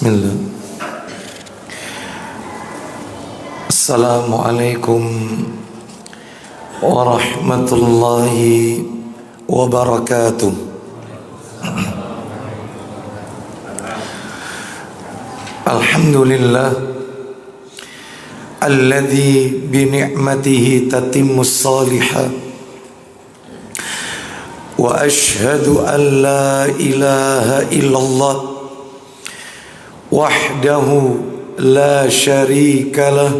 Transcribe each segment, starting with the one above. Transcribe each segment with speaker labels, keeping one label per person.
Speaker 1: Bismillah. Assalamualaikum warahmatullahi wabarakatuh. Alhamdulillah alladzi bi ni'matihi tatimmus shalihat. Wa ashhadu an la ilaha illallah wahdahu la syarika lah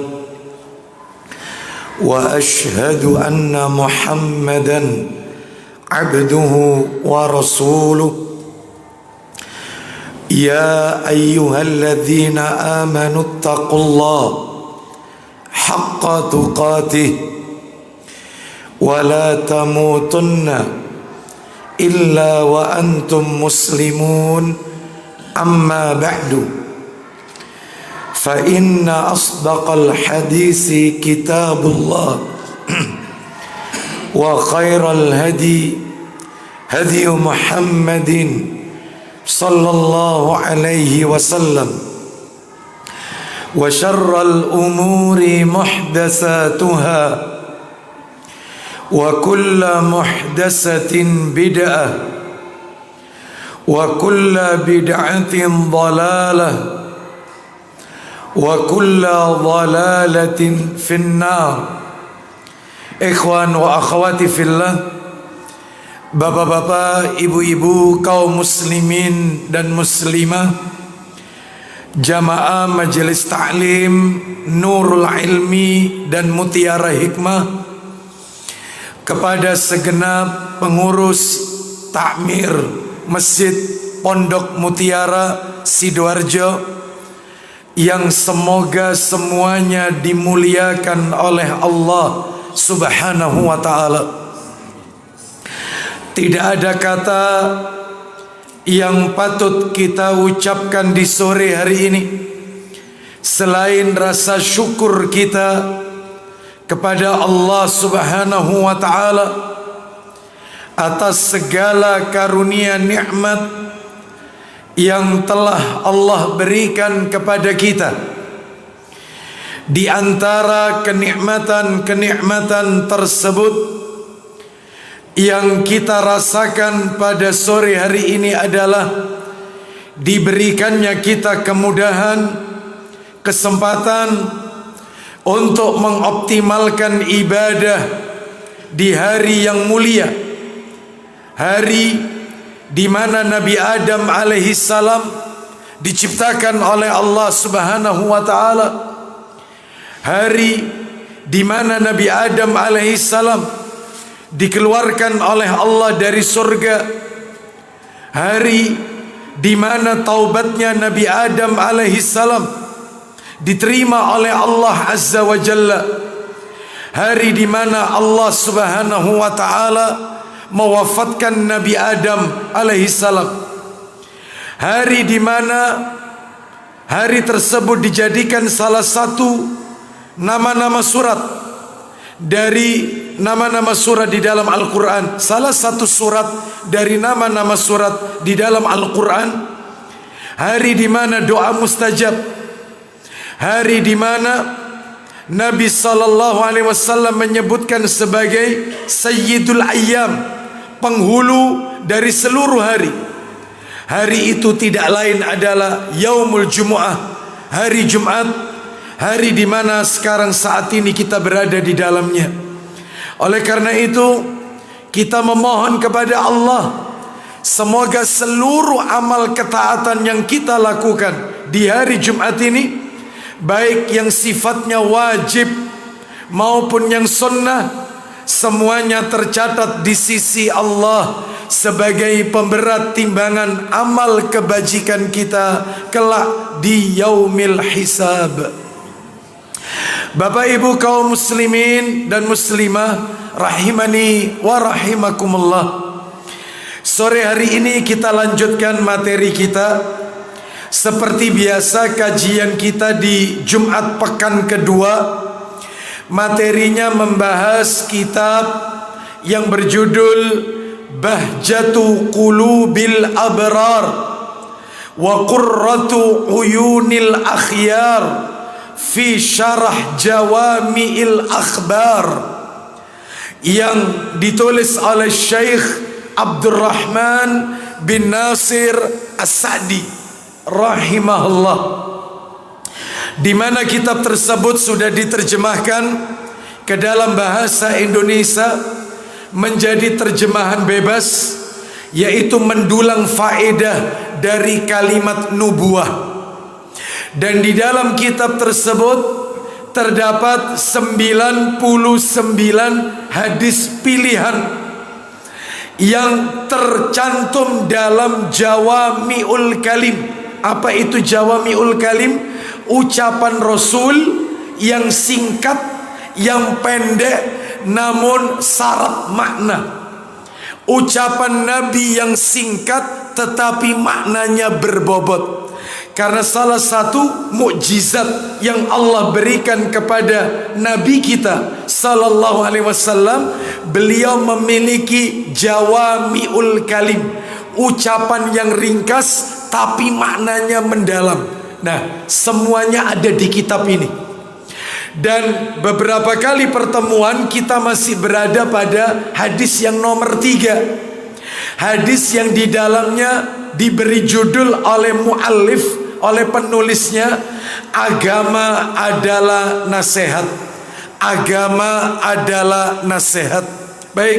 Speaker 1: wa ashhadu anna Muhammadan abduhu wa rasuluh. Ya ayyuhalladzina amanu taqullaha haqqa tuqatih wa la tamutunna illa wa antum muslimun. Amma ba'du, fa inna asdaqal hadisi kitabullah wa khairal hadi hadi Muhammadin sallallahu alaihi wasallam wa syarral umuri muhdatsatuha wa kullu muhdatsatin bid'ah wa kullu bid'atin dhalalah wa kullu dhalalatin finnar. Ikhwan wa akhwati fillah, bapak-bapak, ibu-ibu, kaum muslimin dan muslimah, jamaah majelis ta'lim Nurul Ilmi dan Mutiara Hikmah, kepada segenap pengurus takmir Masjid Pondok Mutiara Sidoarjo yang semoga semuanya dimuliakan oleh Allah Subhanahu wa ta'ala. Tidak ada kata yang patut kita ucapkan di sore hari ini selain rasa syukur kita kepada Allah Subhanahu wa ta'ala atas segala karunia nikmat yang telah Allah berikan kepada kita. Di antara kenikmatan-kenikmatan tersebut yang kita rasakan pada sore hari ini adalah diberikannya kita kemudahan, kesempatan untuk mengoptimalkan ibadah di hari yang mulia, hari di mana Nabi Adam alaihi salam diciptakan oleh Allah Subhanahu wa taala, hari di mana Nabi Adam alaihi salam dikeluarkan oleh Allah dari surga, hari di mana taubatnya Nabi Adam alaihi salam diterima oleh Allah Azza wa Jalla, hari di mana Allah Subhanahu wa taala mewafatkan Nabi Adam alaihi salam, hari di mana hari tersebut dijadikan salah satu nama-nama surat dari nama-nama surat di dalam Al-Quran, salah satu surat dari nama-nama surat di dalam Al-Quran, hari di mana doa mustajab, hari di mana Nabi sallallahu alaihi wasallam menyebutkan sebagai Sayyidul Ayyam, penghulu dari seluruh hari. Hari itu tidak lain adalah Yaumul Jumu'ah, hari Jumat, hari di mana sekarang saat ini kita berada di dalamnya. Oleh karena itu, kita memohon kepada Allah, semoga seluruh amal ketaatan yang kita lakukan di hari Jumat ini, baik yang sifatnya wajib maupun yang sunnah, semuanya tercatat di sisi Allah sebagai pemberat timbangan amal kebajikan kita kelak di yaumil hisab. Bapak ibu kaum muslimin dan muslimah rahimani wa rahimakumullah, sore hari ini kita lanjutkan materi kita. Seperti biasa, kajian kita di Jumat pekan kedua materinya membahas kitab yang berjudul Bahjatu Qulubil Abrar wa qurratu uyunil akhyar fi syarah jawami'il akhbar, yang ditulis oleh Syekh Abdurrahman bin Nasir As-Sa'di rahimahullah, di mana kitab tersebut sudah diterjemahkan ke dalam bahasa Indonesia menjadi terjemahan bebas, yaitu mendulang faedah dari kalimat nubuah. Dan di dalam kitab tersebut terdapat 99 hadis pilihan yang tercantum dalam Jawami'ul Kalim. Apa itu Jawami'ul Kalim? Ucapan Rasul yang singkat, yang pendek, namun syarat makna. Ucapan Nabi yang singkat tetapi maknanya berbobot. Karena salah satu mukjizat yang Allah berikan kepada Nabi kita sallallahu alaihi wasallam, beliau memiliki Jawami'ul Kalim, ucapan yang ringkas tapi maknanya mendalam. Nah, semuanya ada di kitab ini. Dan beberapa kali pertemuan kita masih berada pada hadis yang nomor 3. Hadis yang di dalamnya diberi judul oleh muallif, oleh penulisnya, agama adalah nasihat. Agama adalah nasihat. Baik,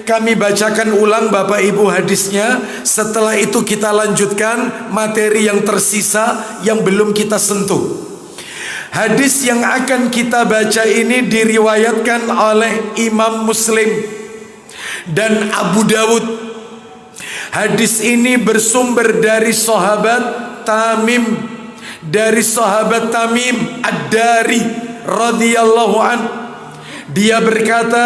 Speaker 1: kami bacakan ulang Bapak Ibu hadisnya. Setelah itu kita lanjutkan materi yang tersisa yang belum kita sentuh. Hadis yang akan kita baca ini diriwayatkan oleh Imam Muslim dan Abu Dawud. Hadis ini bersumber dari sahabat Tamim, dari sahabat Tamim Ad-Dari radhiyallahu an. Dia berkata,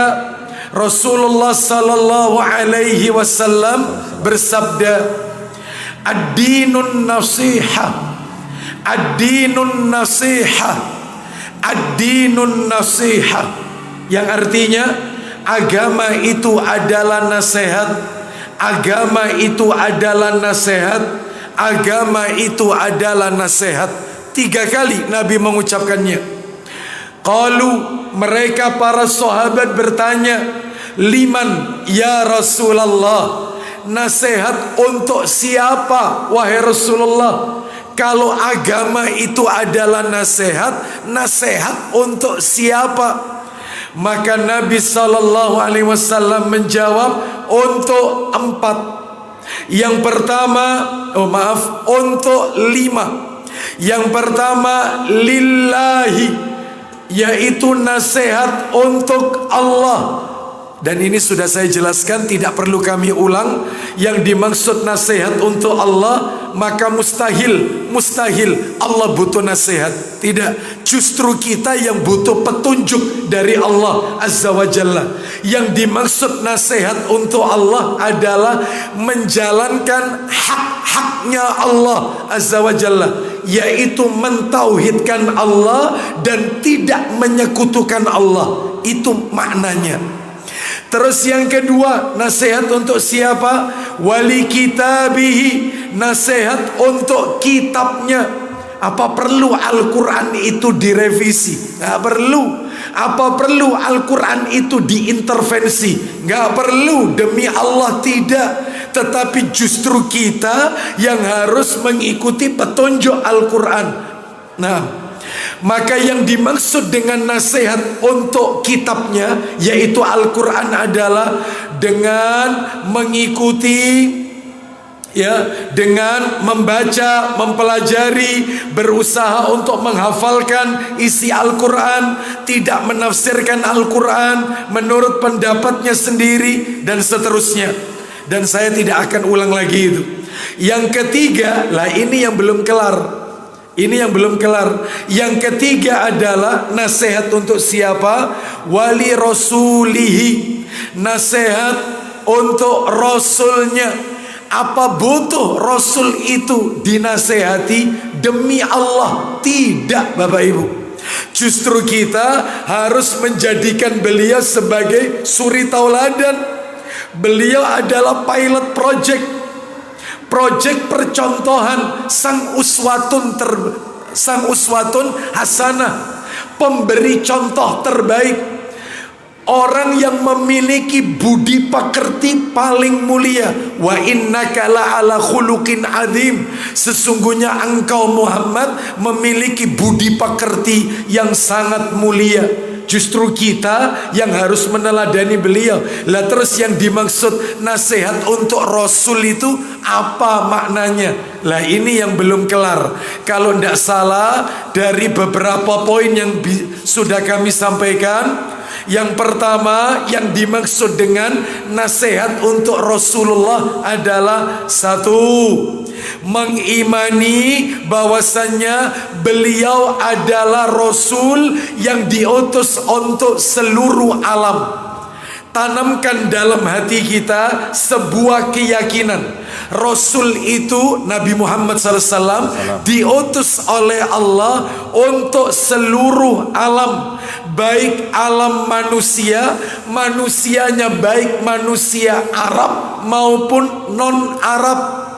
Speaker 1: Rasulullah sallallahu alaihi wasallam bersabda, ad-dinun nasihah, ad-dinun nasihah, ad-dinun nasihah, yang artinya agama itu adalah nasihat, agama itu adalah nasihat, agama itu adalah nasihat. 3 kali Nabi mengucapkannya. Qalu, mereka para sahabat bertanya, liman ya Rasulullah, nasihat untuk siapa wahai Rasulullah? Kalau agama itu adalah nasihat, nasihat untuk siapa? Maka Nabi sallallahu alaihi wasallam menjawab, untuk 4. Yang pertama, untuk 5. Yang pertama lillahi, yaitu nasihat untuk Allah. Dan ini sudah saya jelaskan, tidak perlu kami ulang. Yang dimaksud nasihat untuk Allah, maka mustahil Allah butuh nasihat. Tidak, justru kita yang butuh petunjuk dari Allah Azza wa Jalla. Yang dimaksud nasihat untuk Allah adalah menjalankan hak-haknya Allah Azza wa Jalla, yaitu mentauhidkan Allah dan tidak menyekutukan Allah. Itu maknanya. Terus yang kedua, nasihat untuk siapa? Wali kitabihi, nasihat untuk kitabnya. Apa perlu Al-Quran itu direvisi? Nggak perlu. Apa perlu Al-Quran itu diintervensi? Nggak perlu, demi Allah tidak. Tetapi justru kita yang harus mengikuti petunjuk Al-Quran. Nah, maka yang dimaksud dengan nasihat untuk kitabnya, yaitu Al-Quran, adalah dengan mengikuti, dengan membaca, mempelajari, berusaha untuk menghafalkan isi Al-Quran, tidak menafsirkan Al-Quran menurut pendapatnya sendiri, dan seterusnya. Dan saya tidak akan ulang lagi itu. Yang ketiga, ini yang belum kelar. Yang ketiga adalah nasihat untuk siapa? Wali rasulihi, nasihat untuk rasulnya. Apa butuh rasul itu dinasehati demi Allah? Tidak, Bapak Ibu. Justru kita harus menjadikan beliau sebagai suri tauladan. Beliau adalah pilot project. Proyek percontohan sang uswatun hasanah, pemberi contoh terbaik. Orang yang memiliki budi pekerti paling mulia. Wa innaka la'ala khuluqin adzim. Sesungguhnya engkau Muhammad memiliki budi pekerti yang sangat mulia. Justru kita yang harus meneladani beliau. Lah terus yang dimaksud nasihat untuk Rasul itu apa maknanya? Lah ini yang belum kelar. Kalau tidak salah dari beberapa poin yang sudah kami sampaikan, yang pertama yang dimaksud dengan nasihat untuk Rasulullah adalah satu, mengimani bahwasannya beliau adalah Rasul yang diutus untuk seluruh alam. Tanamkan dalam hati kita sebuah keyakinan, Rasul itu Nabi Muhammad SAW diutus oleh Allah untuk seluruh alam, baik alam manusia, manusianya baik manusia Arab maupun non Arab,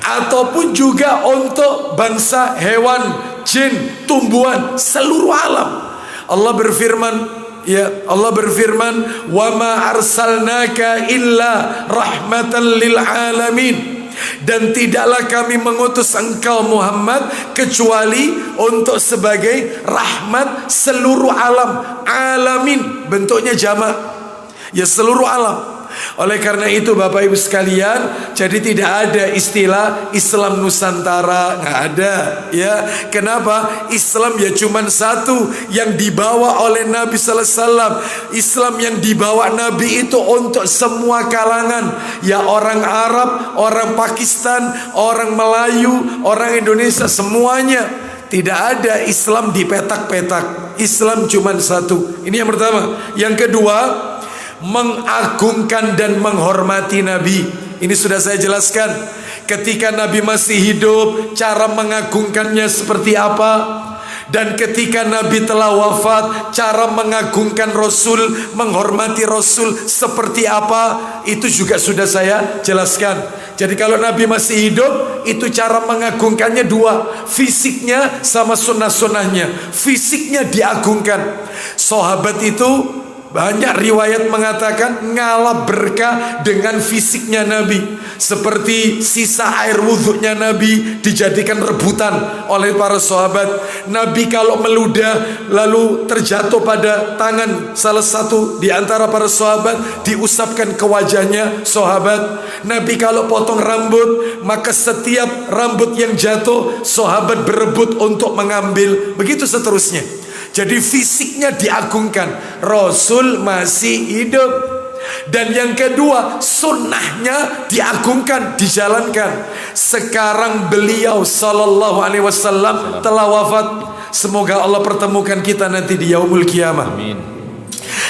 Speaker 1: ataupun juga untuk bangsa hewan, jin, tumbuhan, seluruh alam. Allah berfirman, "Wa ma arsalnaka illa rahmatan lil alamin." Dan tidaklah kami mengutus engkau Muhammad kecuali untuk sebagai rahmat seluruh alam. Alamin bentuknya jamak, ya seluruh alam. Oleh karena itu Bapak Ibu sekalian, jadi tidak ada istilah Islam Nusantara, nggak ada ya. Kenapa? Islam ya cuman satu yang dibawa oleh Nabi Sallallahu Alaihi Wasallam. Islam yang dibawa Nabi itu untuk semua kalangan, ya orang Arab, orang Pakistan, orang Melayu, orang Indonesia, semuanya. Tidak ada Islam dipetak-petak. Islam cuman satu. Ini yang pertama. Yang kedua, mengagungkan dan menghormati Nabi. Ini sudah saya jelaskan. Ketika Nabi masih hidup, cara mengagungkannya seperti apa. Dan ketika Nabi telah wafat, cara mengagungkan Rasul, menghormati Rasul seperti apa, itu juga sudah saya jelaskan. Jadi kalau Nabi masih hidup, itu cara mengagungkannya dua, fisiknya sama sunnah-sunnahnya. Fisiknya diagungkan. Sahabat itu banyak riwayat mengatakan ngalah berkah dengan fisiknya Nabi. Seperti sisa air wudhunya Nabi dijadikan rebutan oleh para sahabat. Nabi kalau meludah lalu terjatuh pada tangan salah satu di antara para sahabat, diusapkan ke wajahnya sahabat. Nabi kalau potong rambut, maka setiap rambut yang jatuh sahabat berebut untuk mengambil. Begitu seterusnya. Jadi fisiknya diagungkan, Rasul masih hidup. Dan yang kedua, sunnahnya diagungkan, dijalankan. Sekarang beliau Sallallahu Alaihi Wasallam telah wafat. Semoga Allah pertemukan kita nanti di yaumul kiamah. Amin.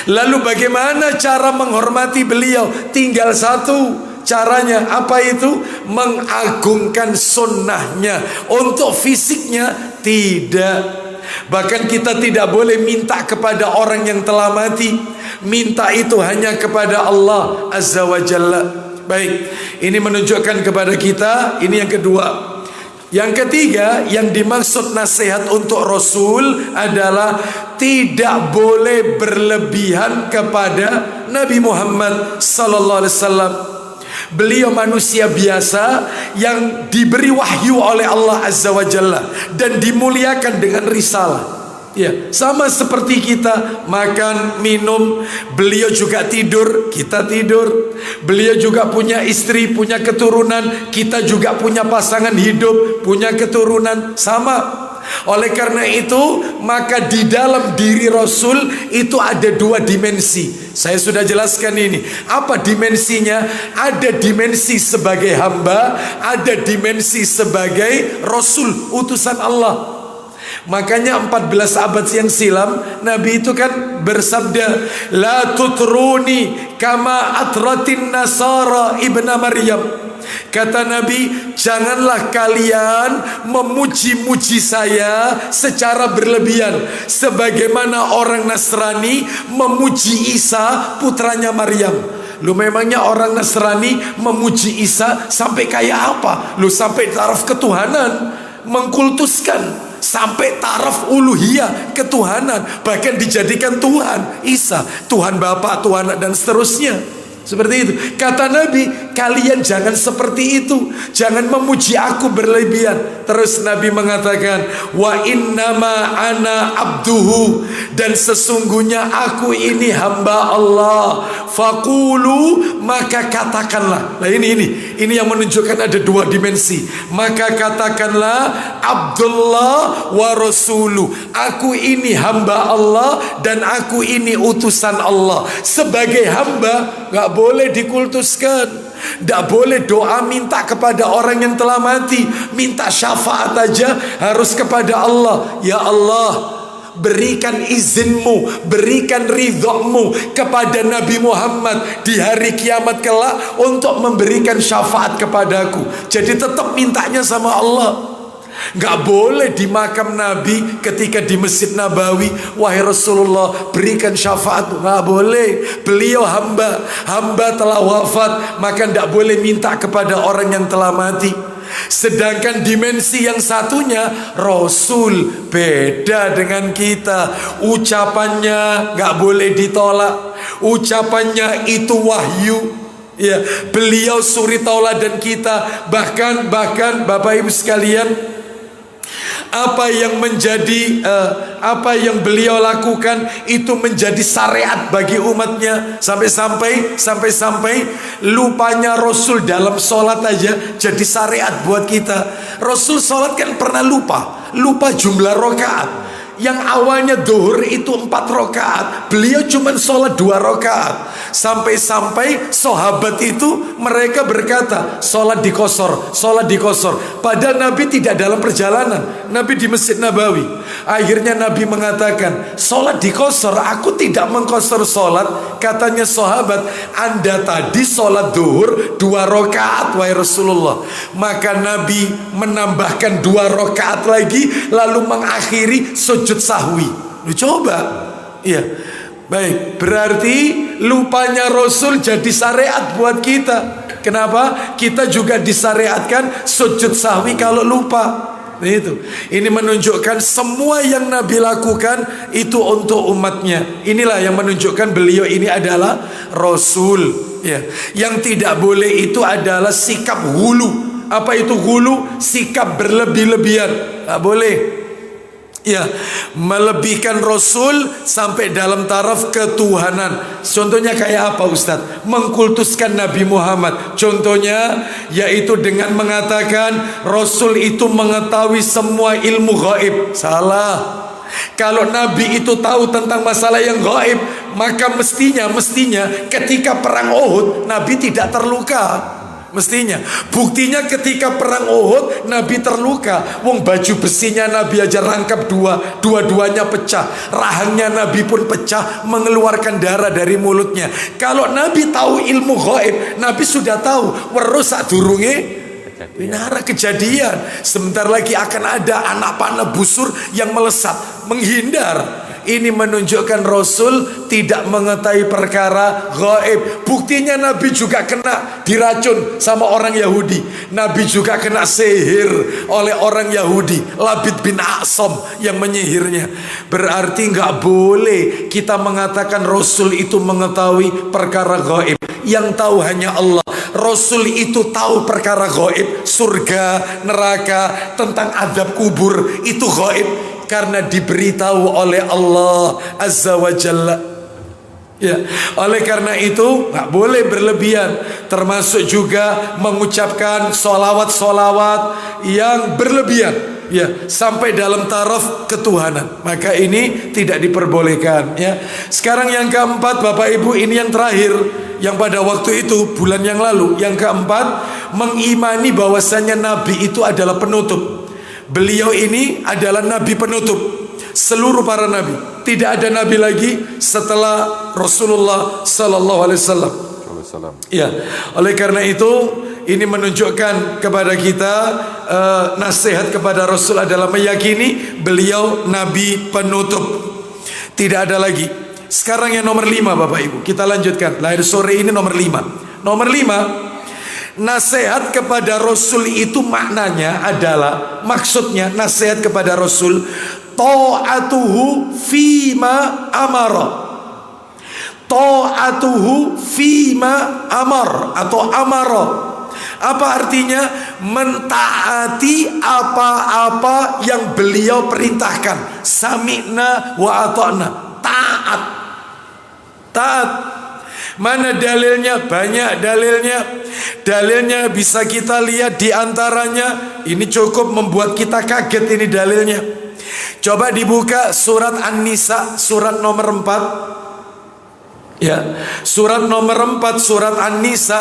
Speaker 1: Lalu bagaimana cara menghormati beliau? Tinggal satu caranya. Apa itu? Mengagungkan sunnahnya. Untuk fisiknya tidak. Bahkan kita tidak boleh minta kepada orang yang telah mati. Minta itu hanya kepada Allah Azza wa Jalla. Baik, ini menunjukkan kepada kita. Ini yang kedua. Yang ketiga, yang dimaksud nasihat untuk Rasul adalah tidak boleh berlebihan kepada Nabi Muhammad Sallallahu Alaihi Wasallam. Beliau manusia biasa yang diberi wahyu oleh Allah Azza wa Jalla dan dimuliakan dengan risalah. Ya, sama seperti kita makan, minum, beliau juga tidur, kita tidur. Beliau juga punya istri, punya keturunan, kita juga punya pasangan hidup, punya keturunan, sama. Oleh karena itu, maka di dalam diri Rasul itu ada dua dimensi. Saya sudah jelaskan ini. Apa dimensinya? Ada dimensi sebagai hamba, ada dimensi sebagai Rasul, utusan Allah. Makanya 14 abad yang silam Nabi itu kan bersabda, la tutruni kama atratin nasara ibna Maryam. Kata Nabi, janganlah kalian memuji-muji saya secara berlebihan, sebagaimana orang Nasrani memuji Isa putranya Maryam. Lu memangnya orang Nasrani memuji Isa sampai kayak apa? Lu sampai taraf ketuhanan, mengkultuskan sampai taraf uluhiyah, ketuhanan, bahkan dijadikan Tuhan. Isa Tuhan Bapa, Tuhan Anak, dan seterusnya. Seperti itu. Kata Nabi, kalian jangan seperti itu, jangan memuji aku berlebihan. Terus Nabi mengatakan, wa innama ana abduhu, dan sesungguhnya aku ini hamba Allah. Faqulu, maka katakanlah. Nah ini yang menunjukkan ada dua dimensi. Maka katakanlah, Abdullah wa rasuluh, aku ini hamba Allah dan aku ini utusan Allah. Sebagai hamba gak boleh dikultuskan, tidak boleh doa minta kepada orang yang telah mati. Minta syafaat aja harus kepada Allah. Ya Allah, berikan izinmu, berikan ridhomu kepada Nabi Muhammad di hari kiamat kelak untuk memberikan syafaat kepadaku. Jadi tetap mintanya sama Allah. Gak boleh di makam Nabi ketika di Masjid Nabawi, wahai Rasulullah berikan syafaat. Gak boleh. Beliau hamba telah wafat, maka gak boleh minta kepada orang yang telah mati. Sedangkan dimensi yang satunya, Rasul beda dengan kita. Ucapannya gak boleh ditolak. Ucapannya itu wahyu. Ya, beliau suri tauladan kita. Bahkan Bapak Ibu sekalian, apa yang beliau lakukan itu menjadi syariat bagi umatnya. Sampai-sampai lupanya Rasul dalam sholat aja jadi syariat buat kita. Rasul sholat kan pernah lupa jumlah rakaat. Yang awalnya duhur itu 4 rakaat, beliau cuma sholat 2 rakaat. Sampai-sampai sahabat itu mereka berkata, sholat dikosor. Padahal Nabi tidak dalam perjalanan, Nabi di Masjid Nabawi. Akhirnya Nabi mengatakan, sholat dikosor, aku tidak mengkosor sholat. Katanya sahabat, Anda tadi sholat duhur 2 rakaat wahai Rasulullah. Maka Nabi menambahkan 2 rakaat lagi, lalu mengakhiri sujud sahwi. Lu coba, iya. Baik, berarti lupanya Rasul jadi syariat buat kita. Kenapa? Kita juga disyariatkan sujud sahwi kalau lupa. Itu. Ini menunjukkan semua yang Nabi lakukan itu untuk umatnya. Inilah yang menunjukkan beliau ini adalah Rasul. Ya. Yang tidak boleh itu adalah sikap hulu. Apa itu hulu? Sikap berlebih-lebihan. Tak boleh. Ya, melebihkan Rasul sampai dalam taraf ketuhanan. Contohnya kayak apa Ustadz? Mengkultuskan Nabi Muhammad. Contohnya yaitu dengan mengatakan Rasul itu mengetahui semua ilmu gaib. Salah. Kalau Nabi itu tahu tentang masalah yang gaib, maka mestinya ketika perang Uhud Nabi tidak terluka. Mestinya. Buktinya ketika perang Uhud Nabi terluka. Wong baju besinya Nabi aja rangkap dua-duanya pecah. Rahangnya Nabi pun pecah, mengeluarkan darah dari mulutnya. Kalau Nabi tahu ilmu gaib, Nabi sudah tahu weruh sadurunge winara kejadian. Sebentar lagi akan ada anak panah busur yang melesat, menghindar. Ini menunjukkan Rasul tidak mengetahui perkara gaib. Buktinya Nabi juga kena diracun sama orang Yahudi. Nabi juga kena sihir oleh orang Yahudi, Labid bin A'sam yang menyihirnya. Berarti nggak boleh kita mengatakan Rasul itu mengetahui perkara gaib. Yang tahu hanya Allah. Rasul itu tahu perkara gaib, surga, neraka, tentang adab kubur, itu gaib. Karena diberitahu oleh Allah Azza wa Jalla. Ya, oleh karena itu nggak boleh berlebihan. Termasuk juga mengucapkan solawat yang berlebihan. Ya, sampai dalam taraf ketuhanan. Maka ini tidak diperbolehkan. Ya. Sekarang yang keempat, Bapak Ibu, ini yang terakhir. Yang pada waktu itu bulan yang lalu. Yang keempat, mengimani bahwasannya Nabi itu adalah penutup. Beliau ini adalah Nabi penutup seluruh para Nabi. Tidak ada Nabi lagi setelah Rasulullah Sallallahu Alaihi Wasallam. Ya, oleh karena itu ini menunjukkan kepada kita nasihat kepada Rasul adalah meyakini beliau Nabi penutup. Tidak ada lagi. Sekarang yang nomor 5 Bapak Ibu. Kita lanjutkan. Lahir sore ini nomor 5. Nomor 5, nasihat kepada Rasul itu maknanya adalah, maksudnya nasihat kepada Rasul, ta'atuhu fima amara. Ta'atuhu fima amar atau amara. Apa artinya? Mentaati apa-apa yang beliau perintahkan. Sami'na wa ata'na. Taat. Taat. Mana dalilnya? Banyak dalilnya. Dalilnya bisa kita lihat di antaranya. Ini cukup membuat kita kaget ini dalilnya. Coba dibuka surat An-Nisa, surat nomor 4. Ya, surat nomor 4 surat An-Nisa,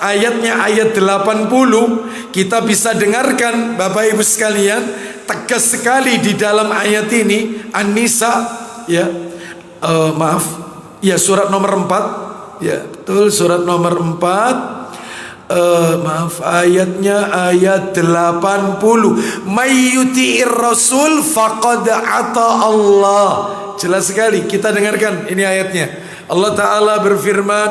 Speaker 1: ayatnya ayat 80. Kita bisa dengarkan Bapak Ibu sekalian, tegas sekali di dalam ayat ini. An-Nisa, ya, maaf, ya surat nomor 4. Ya, betul, surat nomor 4. Maaf, ayatnya ayat 80. Mayyuti'ir rasul faqad ata Allah. Jelas sekali, kita dengarkan ini ayatnya. Allah Ta'ala berfirman,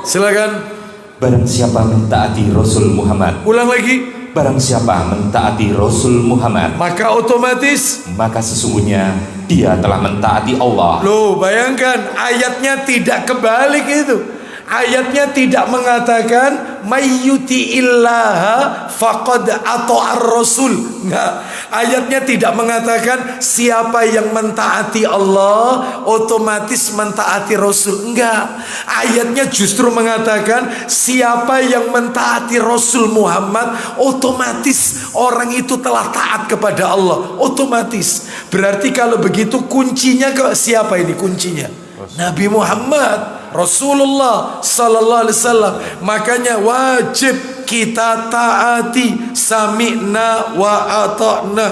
Speaker 1: silakan.
Speaker 2: Barang siapa mentaati Rasul Muhammad.
Speaker 1: Ulang lagi.
Speaker 2: Barang siapa mentaati Rasul Muhammad,
Speaker 1: maka otomatis,
Speaker 2: maka sesungguhnya dia telah mentaati Allah.
Speaker 1: Loh, bayangkan ayatnya tidak kebalik itu. Ayatnya tidak mengatakan mayyuti illaha faqad ata'ar rasul. Enggak. Ayatnya tidak mengatakan siapa yang mentaati Allah otomatis mentaati Rasul. Enggak. Ayatnya justru mengatakan siapa yang mentaati Rasul Muhammad otomatis orang itu telah taat kepada Allah. Otomatis. Berarti kalau begitu kuncinya ke siapa ini kuncinya? Nabi Muhammad Rasulullah Sallallahu Alaihi Wasallam. Makanya wajib kita taati, sami'na wa ata'na.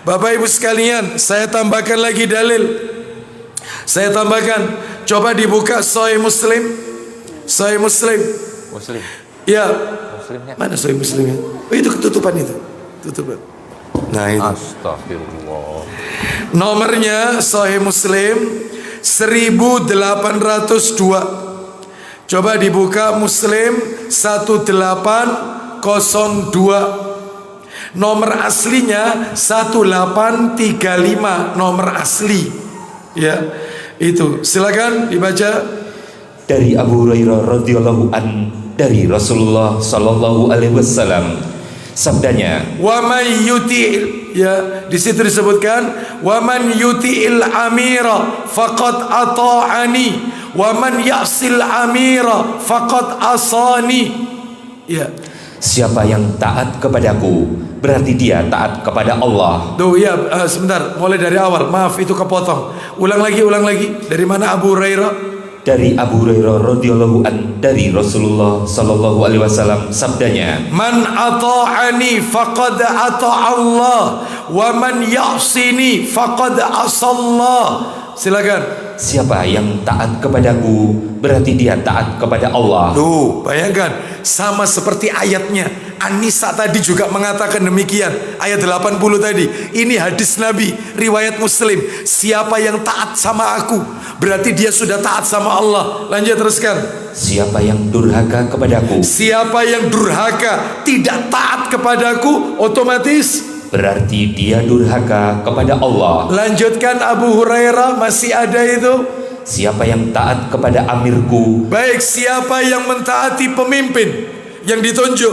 Speaker 1: Bapak Ibu sekalian, saya tambahkan lagi dalil. Saya tambahkan, coba dibuka Sahih Muslim. Sahih Muslim.
Speaker 2: Muslim.
Speaker 1: Ya.
Speaker 2: Muslimnya.
Speaker 1: Mana Sahih Muslimnya? Oh, itu ketutupan itu. Tutupan. Nah itu.
Speaker 2: Astagfirullah.
Speaker 1: Nomornya Sahih Muslim 1802. Coba dibuka Muslim 1802. Nomor aslinya 1835, nomor asli. Ya, itu. Silakan dibaca.
Speaker 2: Dari Abu Hurairah radhiyallahu an, dari Rasulullah sallallahu alaihi wasallam, sabdanya,
Speaker 1: wa may yuti', ya, di situ disebutkan wa man yuti'il amira faqad ata'ani wa man ya'sil amira faqad asani. Ya.
Speaker 2: Siapa yang taat kepadaku berarti dia taat kepada Allah.
Speaker 1: Tuh ya, sebentar, mulai dari awal. Maaf itu kepotong. Ulang lagi. Dari mana Abu Hurairah?
Speaker 2: Dari Abu Hurairah radhiyallahu an, dari Rasulullah sallallahu alaihi wasallam, sabdanya,
Speaker 1: man ata'ani faqad ata'a Allah wa man ya'sini faqad asallah. Silakan.
Speaker 2: siapa yang taat kepadaku berarti dia taat kepada Allah.
Speaker 1: Tuh, bayangkan, sama seperti ayatnya An-Nisa tadi juga mengatakan demikian. Ayat 80 tadi. Ini hadis Nabi, riwayat Muslim. Siapa yang taat sama aku berarti dia sudah taat sama Allah. Lanjut, teruskan.
Speaker 2: Siapa yang durhaka kepadaku,
Speaker 1: siapa yang durhaka tidak taat kepadaku, otomatis
Speaker 2: berarti dia durhaka kepada Allah.
Speaker 1: Lanjutkan Abu Hurairah, masih ada itu.
Speaker 2: Siapa yang taat kepada amirku,
Speaker 1: baik siapa yang mentaati pemimpin yang ditunjuk,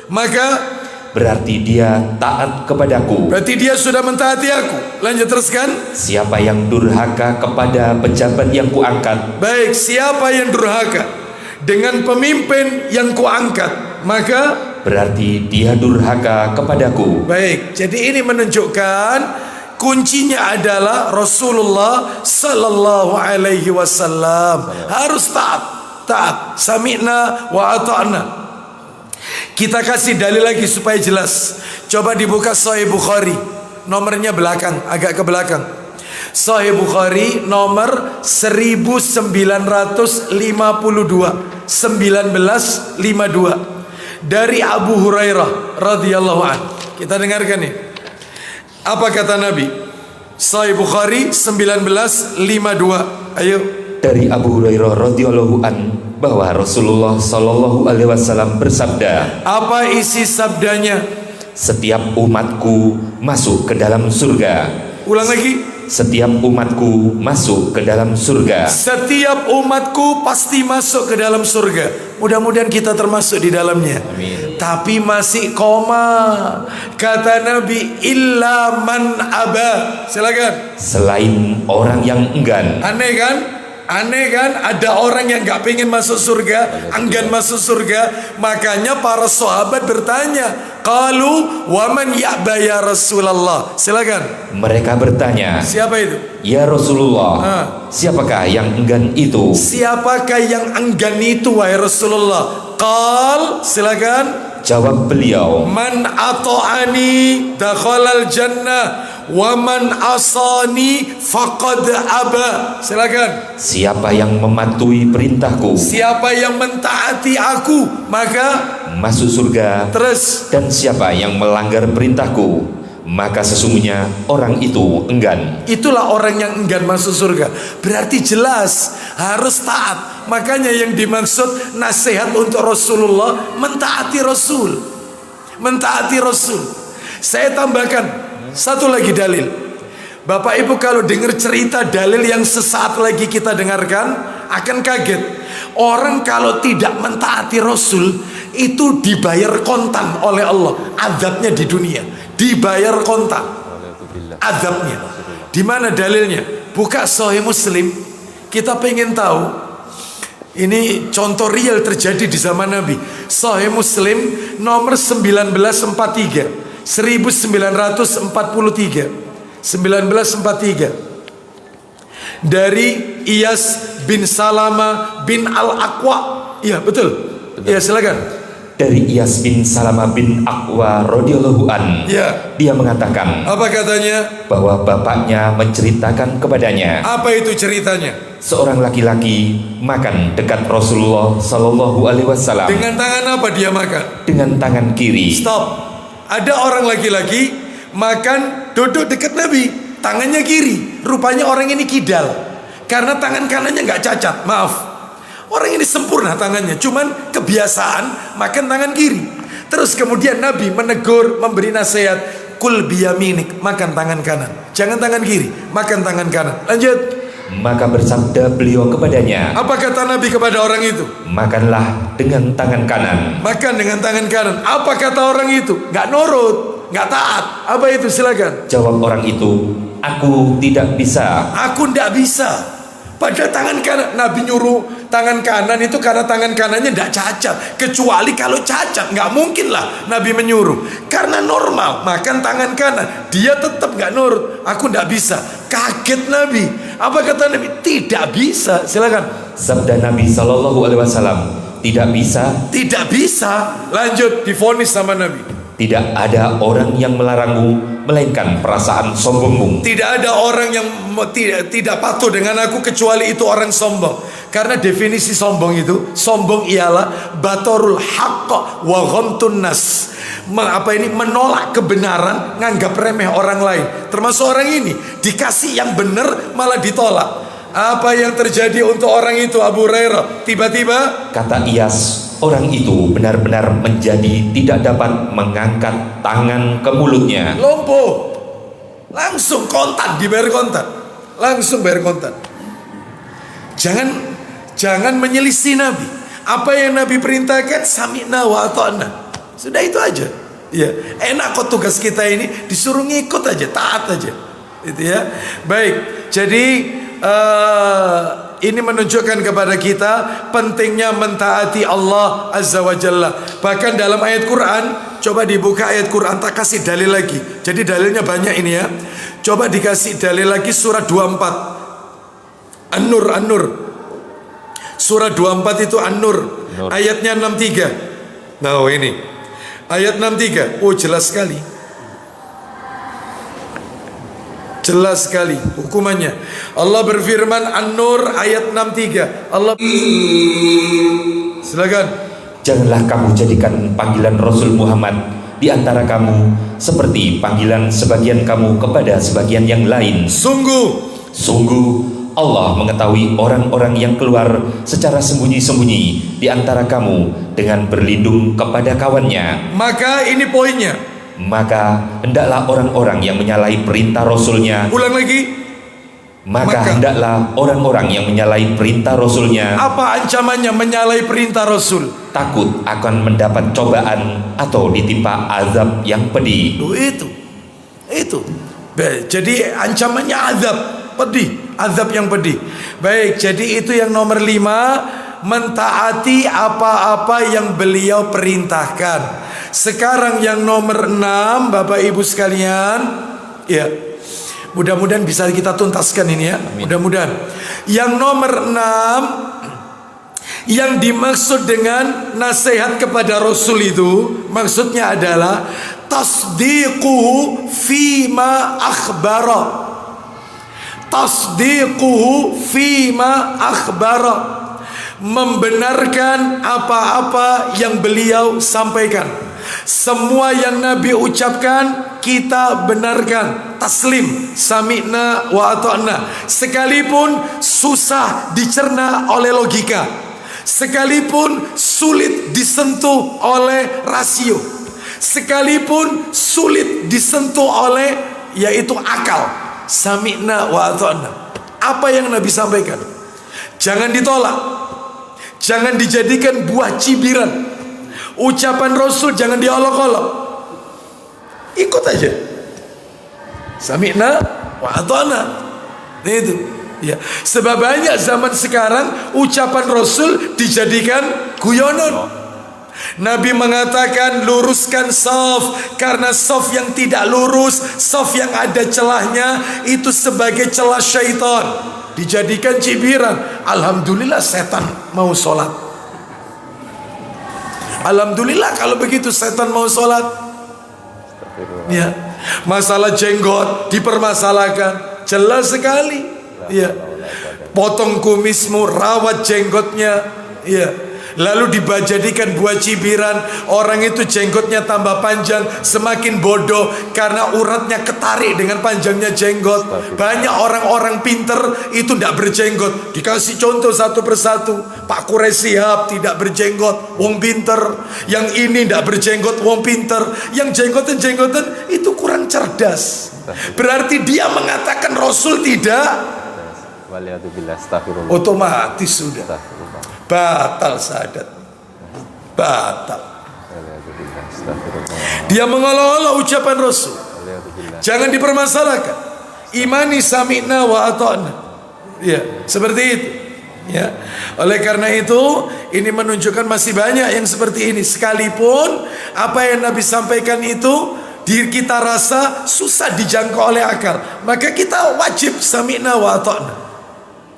Speaker 1: maka
Speaker 2: berarti dia taat kepadaku.
Speaker 1: Berarti dia sudah mentaati aku. Lanjut, teruskan.
Speaker 2: Siapa yang durhaka kepada pejabat yang kuangkat,
Speaker 1: baik siapa yang durhaka dengan pemimpin yang kuangkat, maka
Speaker 2: berarti dia durhaka kepadaku.
Speaker 1: Baik, jadi ini menunjukkan kuncinya adalah Rasulullah Sallallahu Alaihi Wasallam harus taat, sami'na wa ata'na. Kita kasih dalil lagi supaya jelas. Coba dibuka Sahih Bukhari, nomornya belakang, agak ke belakang. Sahih Bukhari nomor 1952 dari Abu Hurairah radhiyallahu anhu. Kita dengarkan nih. Apa kata Nabi? Sahih Bukhari 1952. Ayo.
Speaker 2: Dari Abu Hurairah radhiyallahu an bahwa Rasulullah sallallahu alaihi wasallam bersabda,
Speaker 1: Apa isi sabdanya?
Speaker 2: setiap umatku masuk ke dalam surga.
Speaker 1: Ulang lagi.
Speaker 2: Setiap umatku masuk ke dalam surga.
Speaker 1: Setiap umatku pasti masuk ke dalam surga. Mudah-mudahan kita termasuk di dalamnya.
Speaker 2: Amin.
Speaker 1: Tapi masih koma. Kata Nabi, illa man aba. Silakan.
Speaker 2: Selain orang yang enggan.
Speaker 1: Aneh kan? Aneh kan? Ada orang yang gak pengen masuk surga, enggan masuk surga. Makanya para sahabat bertanya, qalu wa man ya'ba ya Rasulullah. Silakan.
Speaker 2: Mereka bertanya,
Speaker 1: Siapa itu?
Speaker 2: ya Rasulullah, siapakah yang enggan itu?
Speaker 1: Siapakah yang enggan itu wahai Rasulullah? Qal, silakan.
Speaker 2: Jawab beliau,
Speaker 1: Man ata'ani dakhalal jannah wa man asani faqad aba. Silakan.
Speaker 2: siapa yang mematuhi perintahku
Speaker 1: Siapa yang mentaati aku maka
Speaker 2: masuk surga,
Speaker 1: terus
Speaker 2: dan siapa yang melanggar perintahku maka sesungguhnya orang itu enggan.
Speaker 1: itulah orang yang enggan masuk surga. Berarti jelas harus taat. Makanya yang dimaksud nasihat untuk Rasulullah, mentaati Rasul. Mentaati Rasul. Saya tambahkan satu lagi dalil. Bapak Ibu kalau dengar cerita dalil yang sesaat lagi kita dengarkan akan kaget. Orang kalau tidak mentaati Rasul itu dibayar kontan oleh Allah. Azabnya di dunia dibayar kontan. Azabnya. Di mana dalilnya? Buka Sahih Muslim. Kita pengen tahu. Ini contoh real terjadi di zaman Nabi. Sahih Muslim nomor 1943. 1943 dari Iyas bin Salama bin Al-Aqwa. Iya betul. Iya silakan.
Speaker 2: Dari Iyas bin Salama bin Aqwa radhiyallahu an,
Speaker 1: Ya.
Speaker 2: dia mengatakan
Speaker 1: Apa katanya?
Speaker 2: bahwa bapaknya menceritakan kepadanya,
Speaker 1: Apa itu ceritanya?
Speaker 2: seorang laki-laki makan dekat Rasulullah sallallahu alaihi wasallam
Speaker 1: Dengan tangan apa dia makan?
Speaker 2: dengan tangan kiri.
Speaker 1: Stop. Ada orang laki-laki makan duduk dekat Nabi, tangannya kiri. Rupanya orang ini kidal karena tangan kanannya nggak cacat. Maaf, orang ini sempurna tangannya, cuman kebiasaan makan tangan kiri. Terus kemudian Nabi menegur, memberi nasihat, kul biyaminik, makan tangan kanan, jangan tangan kiri, makan tangan kanan. Lanjut.
Speaker 2: Maka bersabda beliau kepadanya,
Speaker 1: Apa kata Nabi kepada orang itu?
Speaker 2: makanlah dengan tangan kanan.
Speaker 1: Makan dengan tangan kanan. Apa kata orang itu? Nggak nurut, nggak taat. Apa itu? Silakan.
Speaker 2: Jawab orang itu, aku tidak bisa.
Speaker 1: Aku ndak bisa. Pada tangan kanan Nabi nyuruh tangan kanan itu karena tangan kanannya ndak cacat. Kecuali kalau cacat, nggak mungkin lah Nabi menyuruh. Karena normal makan tangan kanan, dia tetap nggak nurut. Aku ndak bisa. Kaget Nabi. Apa kata Nabi? Tidak bisa. Silakan.
Speaker 2: Sabda Nabi sallallahu alaihi wasallam, tidak bisa.
Speaker 1: Tidak bisa. Lanjut, divonis sama Nabi.
Speaker 2: Tidak ada orang yang melarangmu melainkan perasaan sombongmu.
Speaker 1: Tidak ada orang yang tidak patuh dengan aku kecuali itu orang sombong. Karena definisi sombong itu, sombong ialah batorul haqq wa ghamtun nas. Menolak kebenaran, nganggap remeh orang lain. Termasuk orang ini, dikasih yang benar malah ditolak. Apa yang terjadi untuk orang itu Abu Hurairah? Tiba-tiba
Speaker 2: Kata Iyas, orang itu benar-benar menjadi tidak dapat mengangkat tangan ke mulutnya.
Speaker 1: lumpuh. Langsung kontan, dibayar kontan. Langsung bayar kontan. Jangan menyelisih Nabi. Apa yang Nabi perintahkan, sami'na wa ata'na. Sudah itu aja. Ya, enak kok tugas kita ini, disuruh ngikut aja, taat aja. Itu ya. Baik. Jadi ini menunjukkan kepada kita pentingnya mentaati Allah Azza wa Jalla. Bahkan dalam ayat Quran, coba dibuka ayat Quran, tak kasih dalil lagi. Jadi dalilnya banyak ini ya. Coba dikasih dalil lagi surat 24 An-Nur. Surat 24 itu An-Nur, ayatnya 63. Nah ini ayat 63. Oh jelas sekali. Jelas sekali hukumannya. Allah berfirman An-Nur ayat 63. Allah silakan.
Speaker 2: Janganlah kamu jadikan panggilan Rasul Muhammad di antara kamu seperti panggilan sebagian kamu kepada sebagian yang lain. Sungguh Allah mengetahui orang-orang yang keluar secara sembunyi-sembunyi di antara kamu dengan berlindung kepada kawannya.
Speaker 1: Maka ini poinnya.
Speaker 2: Maka hendaklah orang-orang yang menyalahi perintah Rasulnya.
Speaker 1: Ulang lagi.
Speaker 2: Maka hendaklah orang-orang yang menyalahi perintah Rasulnya.
Speaker 1: Apa ancamannya menyalahi perintah Rasul?
Speaker 2: Takut akan mendapat cobaan atau ditimpa azab yang pedih.
Speaker 1: Itu. Baik, jadi ancamannya azab pedih, azab yang pedih. Baik, jadi itu yang nomor 5, mentaati apa-apa yang beliau perintahkan. Sekarang yang nomor 6, Bapak Ibu sekalian, ya. Mudah-mudahan bisa kita tuntaskan ini ya. Mudah-mudahan. Yang nomor 6, yang dimaksud dengan nasihat kepada Rasul itu maksudnya adalah tasdiquhu fima akhbara. Tasdiquhu fima akhbara. Membenarkan apa-apa yang beliau sampaikan. Semua yang Nabi ucapkan kita benarkan, taslim, sami'na wa ata'na. Sekalipun susah dicerna oleh logika, sekalipun sulit disentuh oleh rasio, sekalipun sulit disentuh oleh yaitu akal, sami'na wa ata'na. Apa yang Nabi sampaikan jangan ditolak, jangan dijadikan buah cibiran. Ucapan Rasul jangan diolok-olok, ikut aja, sami'na wa ata'na. Itu ya. Sebab banyak zaman sekarang ucapan Rasul dijadikan guyonan. Nabi mengatakan luruskan saf, karena saf yang tidak lurus, saf yang ada celahnya itu sebagai celah syaitan, dijadikan cibiran. Alhamdulillah setan mau sholat. Alhamdulillah kalau begitu setan mau sholat. Ya, masalah jenggot dipermasalahkan, jelas sekali. Ya, potong kumismu, rawat jenggotnya. Ya, lalu dijadikan buah cibiran. Orang itu jenggotnya tambah panjang, semakin bodoh karena uratnya ketarik dengan panjangnya jenggot. Banyak orang-orang pinter itu tidak berjenggot. Dikasih contoh satu persatu. Pak Quraisy Shihab tidak berjenggot, wong pinter. Yang ini tidak berjenggot, wong pinter. Yang jenggotan-jenggotan itu kurang cerdas. Berarti dia mengatakan Rasul tidak, otomatis sudah batal syahadat, batal. Dia mengolok-olok ucapan Rasul, jangan dipermasalahkan. Imani sami'na wa ata'na. Ya, seperti itu. Ya, oleh karena itu ini menunjukkan masih banyak yang seperti ini. Sekalipun apa yang Nabi sampaikan itu kita rasa susah dijangkau oleh akal, maka kita wajib sami'na wa ata'na.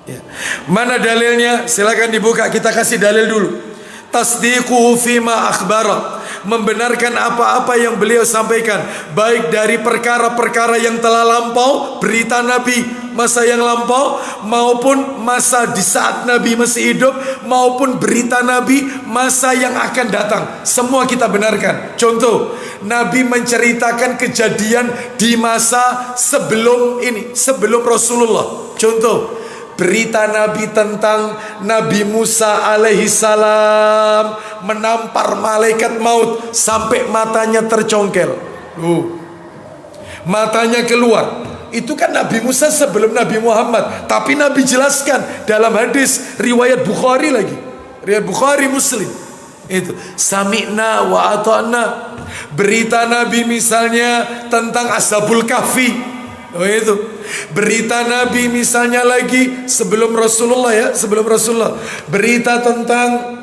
Speaker 1: Ya. Mana dalilnya? Silakan dibuka, kita kasih dalil dulu. Tasdiquhu fima akhbara, membenarkan apa-apa yang beliau sampaikan, baik dari perkara-perkara yang telah lampau, berita Nabi masa yang lampau, maupun masa di saat Nabi masih hidup, maupun berita Nabi masa yang akan datang. Semua kita benarkan. Contoh, Nabi menceritakan kejadian di masa sebelum ini, sebelum Rasulullah. Contoh, berita Nabi tentang Nabi Musa alaihi salam menampar malaikat maut sampai matanya tercongkel. Matanya keluar. Itu kan Nabi Musa sebelum Nabi Muhammad. Tapi Nabi jelaskan dalam hadis riwayat Bukhari lagi. Riwayat Bukhari Muslim. Itu sami'na wa ata'na. Berita Nabi misalnya tentang Ashabul Kahfi. Itu berita Nabi misalnya lagi sebelum Rasulullah, ya, sebelum Rasulullah, berita tentang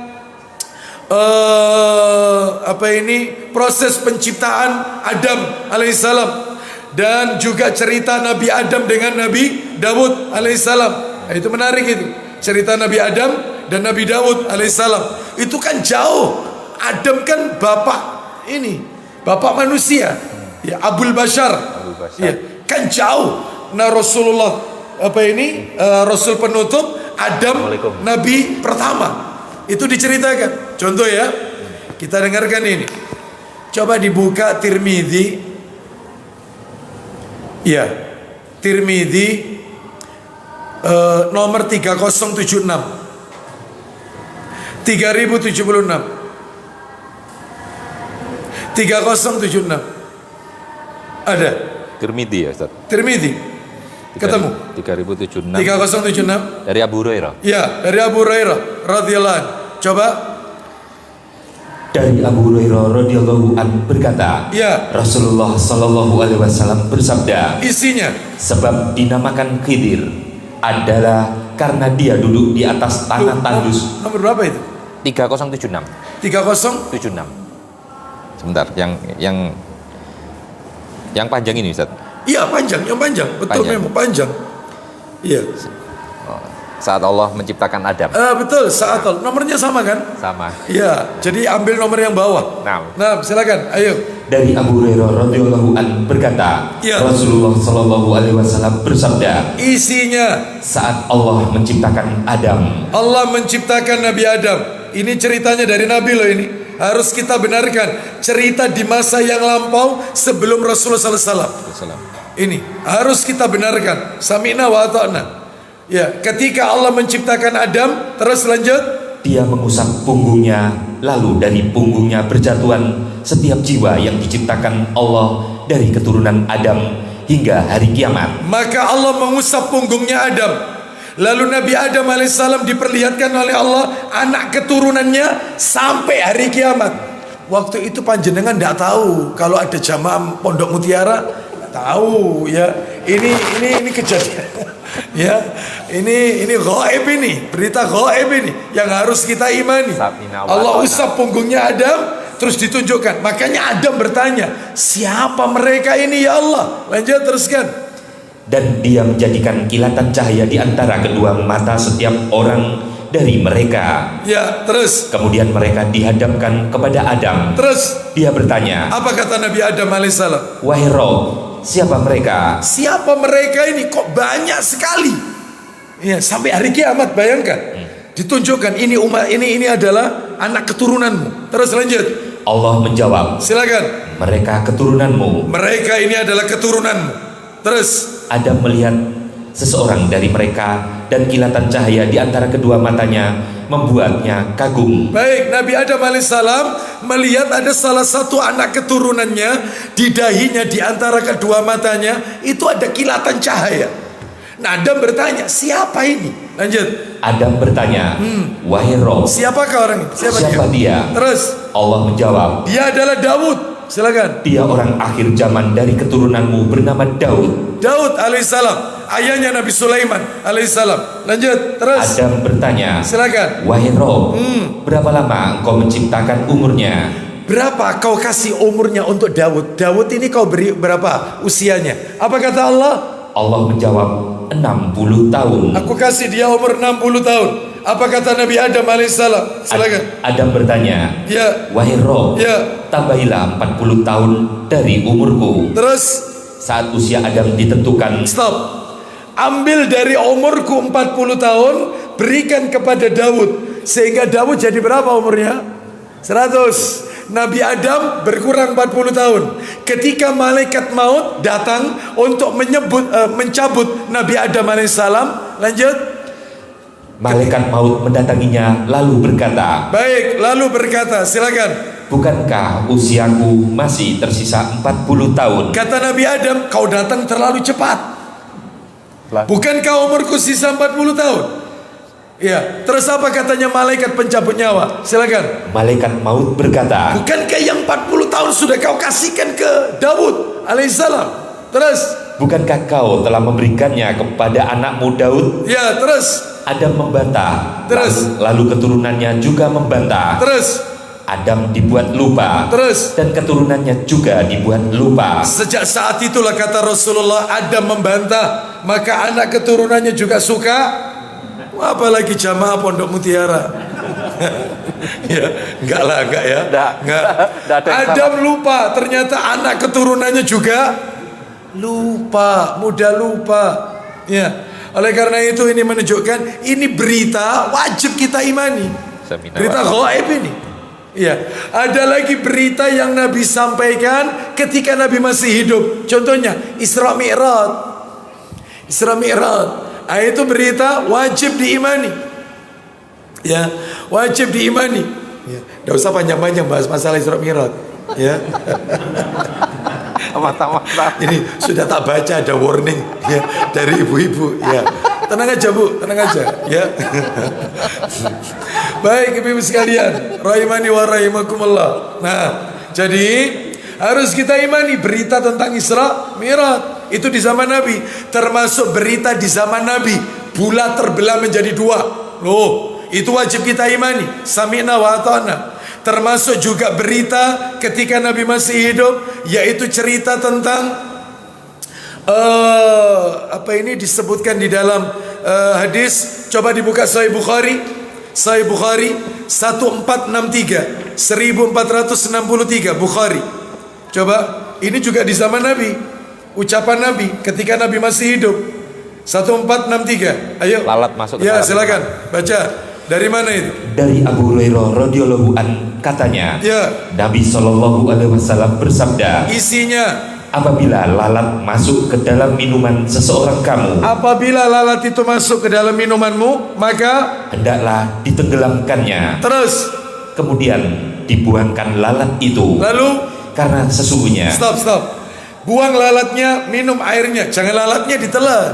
Speaker 1: proses penciptaan Adam alaihissalam, dan juga cerita Nabi Adam dengan Nabi Daud alaihissalam. Nah, itu menarik itu, cerita Nabi Adam dan Nabi Daud alaihissalam. Itu kan jauh. Adam kan bapak manusia, ya, Abul Bashar. Ya, kan jauh. Nah, Rasulullah Rasul penutup Adam, Nabi pertama. Itu diceritakan. Contoh ya, kita dengarkan ini. Coba dibuka Tirmidzi. Ya, Tirmidzi nomor 3076. 3076. 3076. Ada.
Speaker 3: Tirmidzi ya Ustaz.
Speaker 1: Tirmidzi. Ketemu.
Speaker 3: 3076.
Speaker 1: 3076.
Speaker 3: Dari Abu Hurairah.
Speaker 1: Ya, dari Abu Hurairah radhiyallahu anhu. Coba.
Speaker 2: Dari Abu Hurairah radhiyallahu anhu berkata,
Speaker 1: Ya.
Speaker 2: Rasulullah sallallahu alaihi wasallam bersabda,
Speaker 1: Isinya.
Speaker 2: sebab dinamakan Khidir adalah karena dia duduk di atas tanah tandus.
Speaker 1: Nomor berapa itu?
Speaker 3: 3076.
Speaker 1: 30.
Speaker 3: 76. Sebentar, yang panjang ini Ustaz.
Speaker 1: Iya, panjang, yang panjang. Betul,
Speaker 3: Panjang.
Speaker 1: memang panjang. Iya.
Speaker 3: Saat Allah menciptakan Adam.
Speaker 1: Betul, saat nomornya sama kan?
Speaker 3: Sama.
Speaker 1: Iya, jadi ambil nomor yang bawah. Nah, silakan. Ayo.
Speaker 2: Dari Abu Hurairah radhiyallahu anhu berkata,
Speaker 1: Ya.
Speaker 2: Rasulullah sallallahu alaihi wasallam bersabda,
Speaker 1: Isinya
Speaker 2: saat Allah menciptakan Adam,
Speaker 1: Allah menciptakan Nabi Adam. Ini ceritanya dari Nabi loh ini. Harus kita benarkan cerita di masa yang lampau sebelum Rasulullah SAW. Ini harus kita benarkan. Sami'na wa ata'na. Ya, ketika Allah menciptakan Adam, terus lanjut.
Speaker 2: dia mengusap punggungnya, lalu dari punggungnya berjatuhan setiap jiwa yang diciptakan Allah dari keturunan Adam hingga hari kiamat.
Speaker 1: Maka Allah mengusap punggungnya Adam. Lalu Nabi Adam alaihissalam diperlihatkan oleh Allah anak keturunannya sampai hari kiamat. Waktu itu panjenengan tidak tahu kalau ada jamaah Pondok Mutiara, tahu ya. Ini kejadian. Ya, ini gaib ini, berita gaib ini yang harus kita imani. Allah usap punggungnya Adam, terus ditunjukkan. Makanya Adam bertanya, siapa mereka ini ya Allah? Lanjut teruskan.
Speaker 2: Dan dia menjadikan kilatan cahaya di antara kedua mata setiap orang dari mereka.
Speaker 1: Ya, terus.
Speaker 2: Kemudian mereka dihadapkan kepada Adam.
Speaker 1: Terus
Speaker 2: dia bertanya,
Speaker 1: apa kata Nabi Adam alaihissalam?
Speaker 2: wahai Rob, siapa mereka?
Speaker 1: Siapa mereka ini? Kok banyak sekali? Ya, sampai hari kiamat, bayangkan. Ditunjukkan ini umat ini adalah anak keturunanmu. Terus lanjut.
Speaker 2: Allah menjawab,
Speaker 1: silakan.
Speaker 2: Mereka keturunanmu.
Speaker 1: Mereka ini adalah keturunanmu. Terus
Speaker 2: Adam melihat seseorang dari mereka dan kilatan cahaya di antara kedua matanya membuatnya kagum.
Speaker 1: Baik, Nabi Adam alaihissalam melihat ada salah satu anak keturunannya di dahinya di antara kedua matanya itu ada kilatan cahaya. Nah, Adam bertanya, siapa ini? Lanjut.
Speaker 2: Adam bertanya, wahai Rob,
Speaker 1: siapakah orang ini?
Speaker 2: Siapa dia?
Speaker 1: Terus
Speaker 2: Allah menjawab,
Speaker 1: dia adalah Daud. Silakan.
Speaker 2: Dia orang akhir zaman dari keturunanmu bernama Daud.
Speaker 1: Daud alaihissalam, ayahnya Nabi Sulaiman alaihissalam. Lanjut, terus.
Speaker 2: Adam bertanya,
Speaker 1: silakan.
Speaker 2: Wahai Rob, berapa lama engkau menciptakan umurnya?
Speaker 1: Berapa kau kasih umurnya untuk Daud? Daud ini kau beri berapa usianya? Apa kata Allah?
Speaker 2: Allah menjawab, 60 tahun.
Speaker 1: Aku kasih dia umur 60 tahun. Apa kata Nabi Adam alaihissalam? Silakan.
Speaker 2: Adam bertanya,
Speaker 1: ya.
Speaker 2: Wahai Rob,
Speaker 1: ya.
Speaker 2: Tambahilah 40 tahun dari umurku.
Speaker 1: Terus
Speaker 2: saat usia Adam ditentukan,
Speaker 1: stop. Ambil dari umurku 40 tahun, berikan kepada Daud, sehingga Daud jadi berapa umurnya? 100. Nabi Adam berkurang 40 tahun. Ketika malaikat maut datang untuk mencabut Nabi Adam alaihissalam, lanjut.
Speaker 2: Malaikat maut mendatanginya lalu berkata,
Speaker 1: baik, lalu berkata, silakan.
Speaker 2: Bukankah usiaku masih tersisa 40 tahun?
Speaker 1: Kata Nabi Adam, kau datang terlalu cepat. Bukankah umurku sisa 40 tahun? Ya, terus apa katanya malaikat pencabut nyawa? Silakan.
Speaker 2: Malaikat maut berkata,
Speaker 1: bukankah yang 40 tahun sudah kau kasihkan ke Daud alaihissalam? Terus,
Speaker 2: bukankah kau telah memberikannya kepada anakmu Daud?
Speaker 1: Ya, terus.
Speaker 2: Adam membantah.
Speaker 1: Terus.
Speaker 2: Lalu keturunannya juga membantah.
Speaker 1: Terus.
Speaker 2: Adam dibuat lupa.
Speaker 1: Terus.
Speaker 2: Dan keturunannya juga dibuat lupa.
Speaker 1: Sejak saat itulah kata Rasulullah, Adam membantah, maka anak keturunannya juga suka. Apalagi jamaah Pondok Mutiara. Ya, enggak ya. Enggak. Adam lupa, ternyata anak keturunannya juga lupa, mudah lupa. Ya. Oleh karena itu ini menunjukkan ini berita wajib kita imani. Berita gaib ini. Ya, ada lagi berita yang Nabi sampaikan ketika Nabi masih hidup. Contohnya Isra Mi'raj. Isra Mi'raj. Itu berita wajib diimani. Ya, wajib diimani. Ya, enggak usah panjang-panjang bahas masalah Isra Mi'raj. Ya.
Speaker 3: Mata-mata.
Speaker 1: Ini sudah tak baca ada warning ya dari ibu-ibu ya. Tenang aja Bu, tenang aja ya. Baik ibu-ibu sekalian, rahimani wa rahimakumullah. Nah, jadi harus kita imani berita tentang Isra Mi'raj itu di zaman Nabi, termasuk berita di zaman Nabi bulan terbelah menjadi dua. Loh, itu wajib kita imani. Sami'na wa ata'na. Termasuk juga berita ketika Nabi masih hidup, yaitu cerita tentang apa ini disebutkan di dalam hadis. Coba dibuka Sahih Bukhari. Sahih Bukhari 1463 1463 Bukhari. Coba, ini juga di zaman Nabi, ucapan Nabi ketika Nabi masih hidup. 1463. Ayo.
Speaker 3: Lalat masuk ke
Speaker 1: ya,
Speaker 3: dalam
Speaker 1: silakan baca. Dari mana itu?
Speaker 2: Dari Abu Hurairah radhiyallahu an katanya,
Speaker 1: Ya.
Speaker 2: Nabi Shallallahu alaihi wasallam bersabda,
Speaker 1: Isinya,
Speaker 2: apabila lalat masuk ke dalam minuman seseorang kamu,
Speaker 1: apabila lalat itu masuk ke dalam minumanmu, maka
Speaker 2: hendaklah ditenggelamkannya.
Speaker 1: terus,
Speaker 2: Kemudian dibuangkan lalat itu.
Speaker 1: lalu
Speaker 2: Karena sesungguhnya
Speaker 1: stop. Buang lalatnya, minum airnya. Jangan lalatnya ditelan.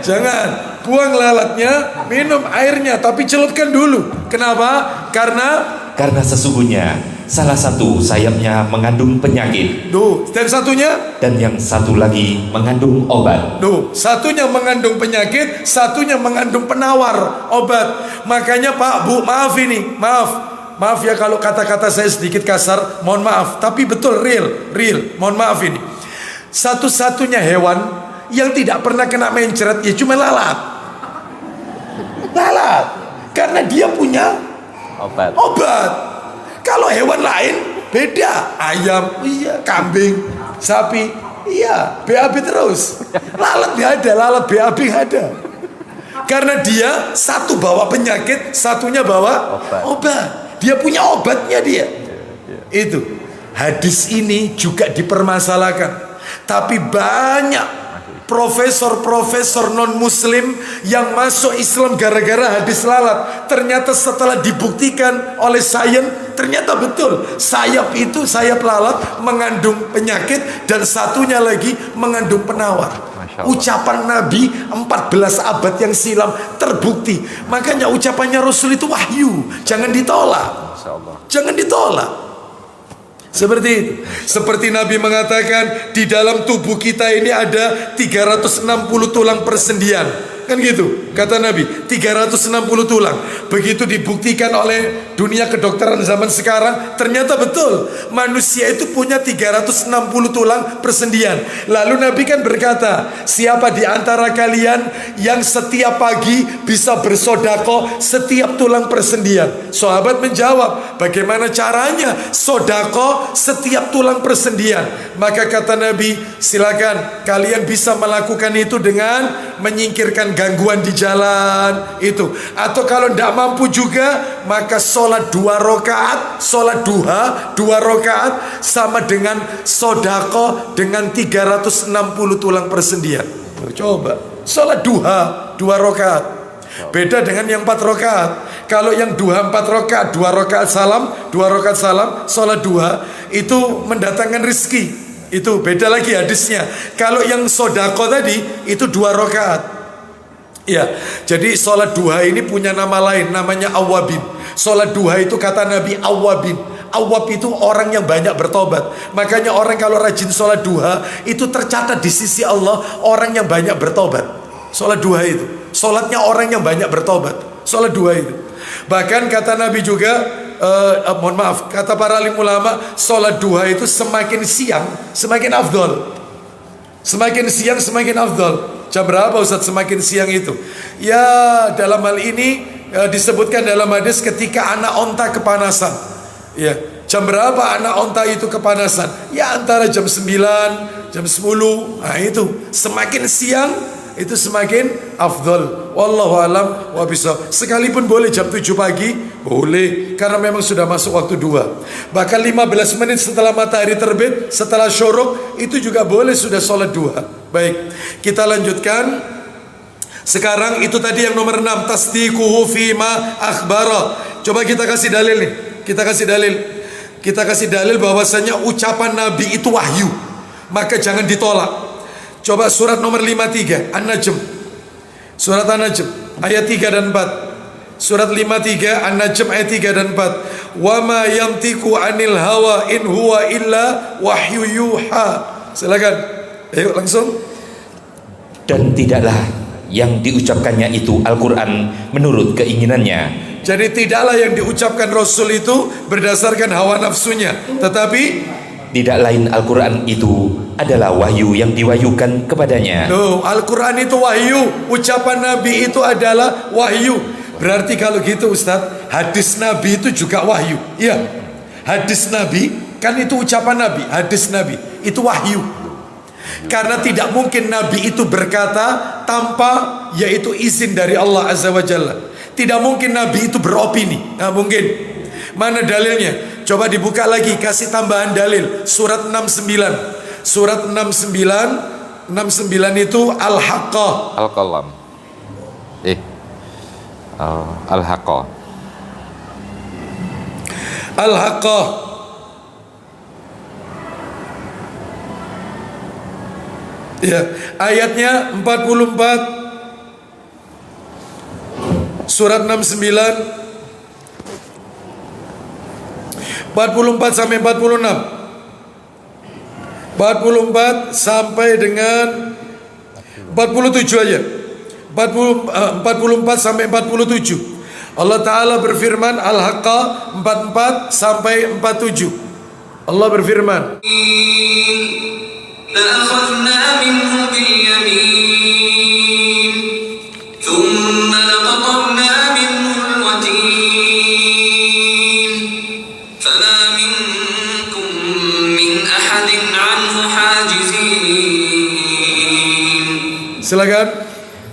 Speaker 1: Jangan. Buang lalatnya, minum airnya, tapi celupkan dulu. Kenapa? Karena
Speaker 2: sesungguhnya salah satu sayapnya mengandung penyakit
Speaker 1: dan satunya,
Speaker 2: dan yang satu lagi mengandung obat.
Speaker 1: satunya mengandung penyakit, satunya mengandung penawar obat. Makanya Pak, Bu, maaf ini, maaf ya kalau kata-kata saya sedikit kasar, mohon maaf. Tapi betul, real, mohon maaf ini. Satu-satunya hewan yang tidak pernah kena mencret ya cuma lalat. Karena dia punya obat. Kalau hewan lain beda, ayam, iya, kambing, sapi, iya, BAB terus. Lalat nggak ada, lalat BAB nggak ada. Karena dia satu bawa penyakit, satunya bawa obat. Dia punya obatnya dia. Itu hadis ini juga dipermasalahkan, tapi banyak profesor non muslim yang masuk Islam gara-gara hadis lalat. Ternyata setelah dibuktikan oleh sains, ternyata betul sayap lalat mengandung penyakit dan satunya lagi mengandung penawar. Ucapan Nabi 14 abad yang silam terbukti. Makanya ucapannya Rasul itu wahyu, jangan ditolak. Jangan ditolak. Seperti itu. Seperti Nabi mengatakan di dalam tubuh kita ini ada 360 tulang persendian. Kan gitu kata Nabi, 360 tulang. Begitu dibuktikan oleh dunia kedokteran zaman sekarang, ternyata betul manusia itu punya 360 tulang persendian. Lalu Nabi kan berkata, siapa di antara kalian yang setiap pagi bisa bersodako setiap tulang persendian? Sahabat menjawab, bagaimana caranya sodako setiap tulang persendian? Maka kata Nabi, silakan kalian bisa melakukan itu dengan menyingkirkan gangguan di jalan itu. Atau kalau tidak mampu juga, maka sholat 2 rakaat, sholat duha 2 rakaat sama dengan sodako dengan 360 tulang persendian. Coba sholat duha 2 rakaat, beda dengan yang 4 rakaat. Kalau yang duha 4 rakaat, 2 rakaat salam, 2 rakaat salam, sholat duha itu mendatangkan rizki. Itu beda lagi hadisnya. Kalau yang sodako tadi itu 2 rakaat. Ya, jadi sholat duha ini punya nama lain, namanya awabin. Sholat duha itu kata Nabi awabin. Awab itu orang yang banyak bertobat. Makanya orang kalau rajin sholat duha itu tercatat di sisi Allah orang yang banyak bertobat. Sholat duha itu, sholatnya orang yang banyak bertobat. Sholat duha itu. Bahkan kata Nabi juga, mohon maaf, kata para alim ulama, sholat duha itu semakin siang semakin afdol. Semakin siang semakin afdol. Jam berapa Ustaz semakin siang itu? Ya dalam hal ini disebutkan dalam hadis ketika anak onta kepanasan. Ya, jam berapa anak onta itu kepanasan? Ya antara jam 9, jam 10. Nah itu semakin siang itu semakin afdol. Wallahu alam wa bisawab. Sekalipun boleh jam 7 pagi Boleh, karena memang sudah masuk waktu 2. Bahkan 15 menit setelah matahari terbit, setelah syuruk, itu juga boleh sudah sholat 2. Baik, kita lanjutkan. Sekarang itu tadi yang nomor 6, tasdiquhu fima akhbara. Coba kita kasih dalil nih. Kita kasih dalil bahwasanya ucapan Nabi itu wahyu, maka jangan ditolak. Coba surat nomor 53 An-Najm. Surat An-Najm ayat 3 dan 4. Surat 53 An-Najm ayat 3 dan 4. Wa ma yantiqu 'anil hawa in huwa illa wahyu yuha. Silakan. Ayo langsung.
Speaker 2: Dan tidaklah yang diucapkannya itu Al-Quran menurut keinginannya.
Speaker 1: Jadi tidaklah yang diucapkan Rasul itu berdasarkan hawa nafsunya, tetapi
Speaker 2: tidak lain Al-Quran itu adalah wahyu yang diwahyukan kepadanya.
Speaker 1: Loh, Al-Quran itu wahyu, ucapan Nabi itu adalah wahyu. Berarti kalau gitu Ustadz, hadis Nabi itu juga wahyu. Iya, hadis Nabi kan itu ucapan Nabi, hadis Nabi itu wahyu. Karena tidak mungkin Nabi itu berkata tanpa yaitu izin dari Allah Azza wa Jalla. Tidak mungkin Nabi itu beropini. Nah, mungkin. Mana dalilnya? Coba dibuka lagi, kasih tambahan dalil. Surat 69. Surat 69 itu Al-Haqqah.
Speaker 3: Al-Qalam. Al-Haqqah.
Speaker 1: Al-Haqqah. Ya, ayatnya 44. Surat 69 44 sampai 46. 44 sampai dengan 47 aja. 44 sampai 47. Allah Ta'ala berfirman, Al-Haqqah 44 sampai 47. Allah berfirman,
Speaker 4: لأخذنا منه باليمين ثم لقطعنا منه الوتين فما منكم من أحد عنه حاجزين.
Speaker 1: silakan.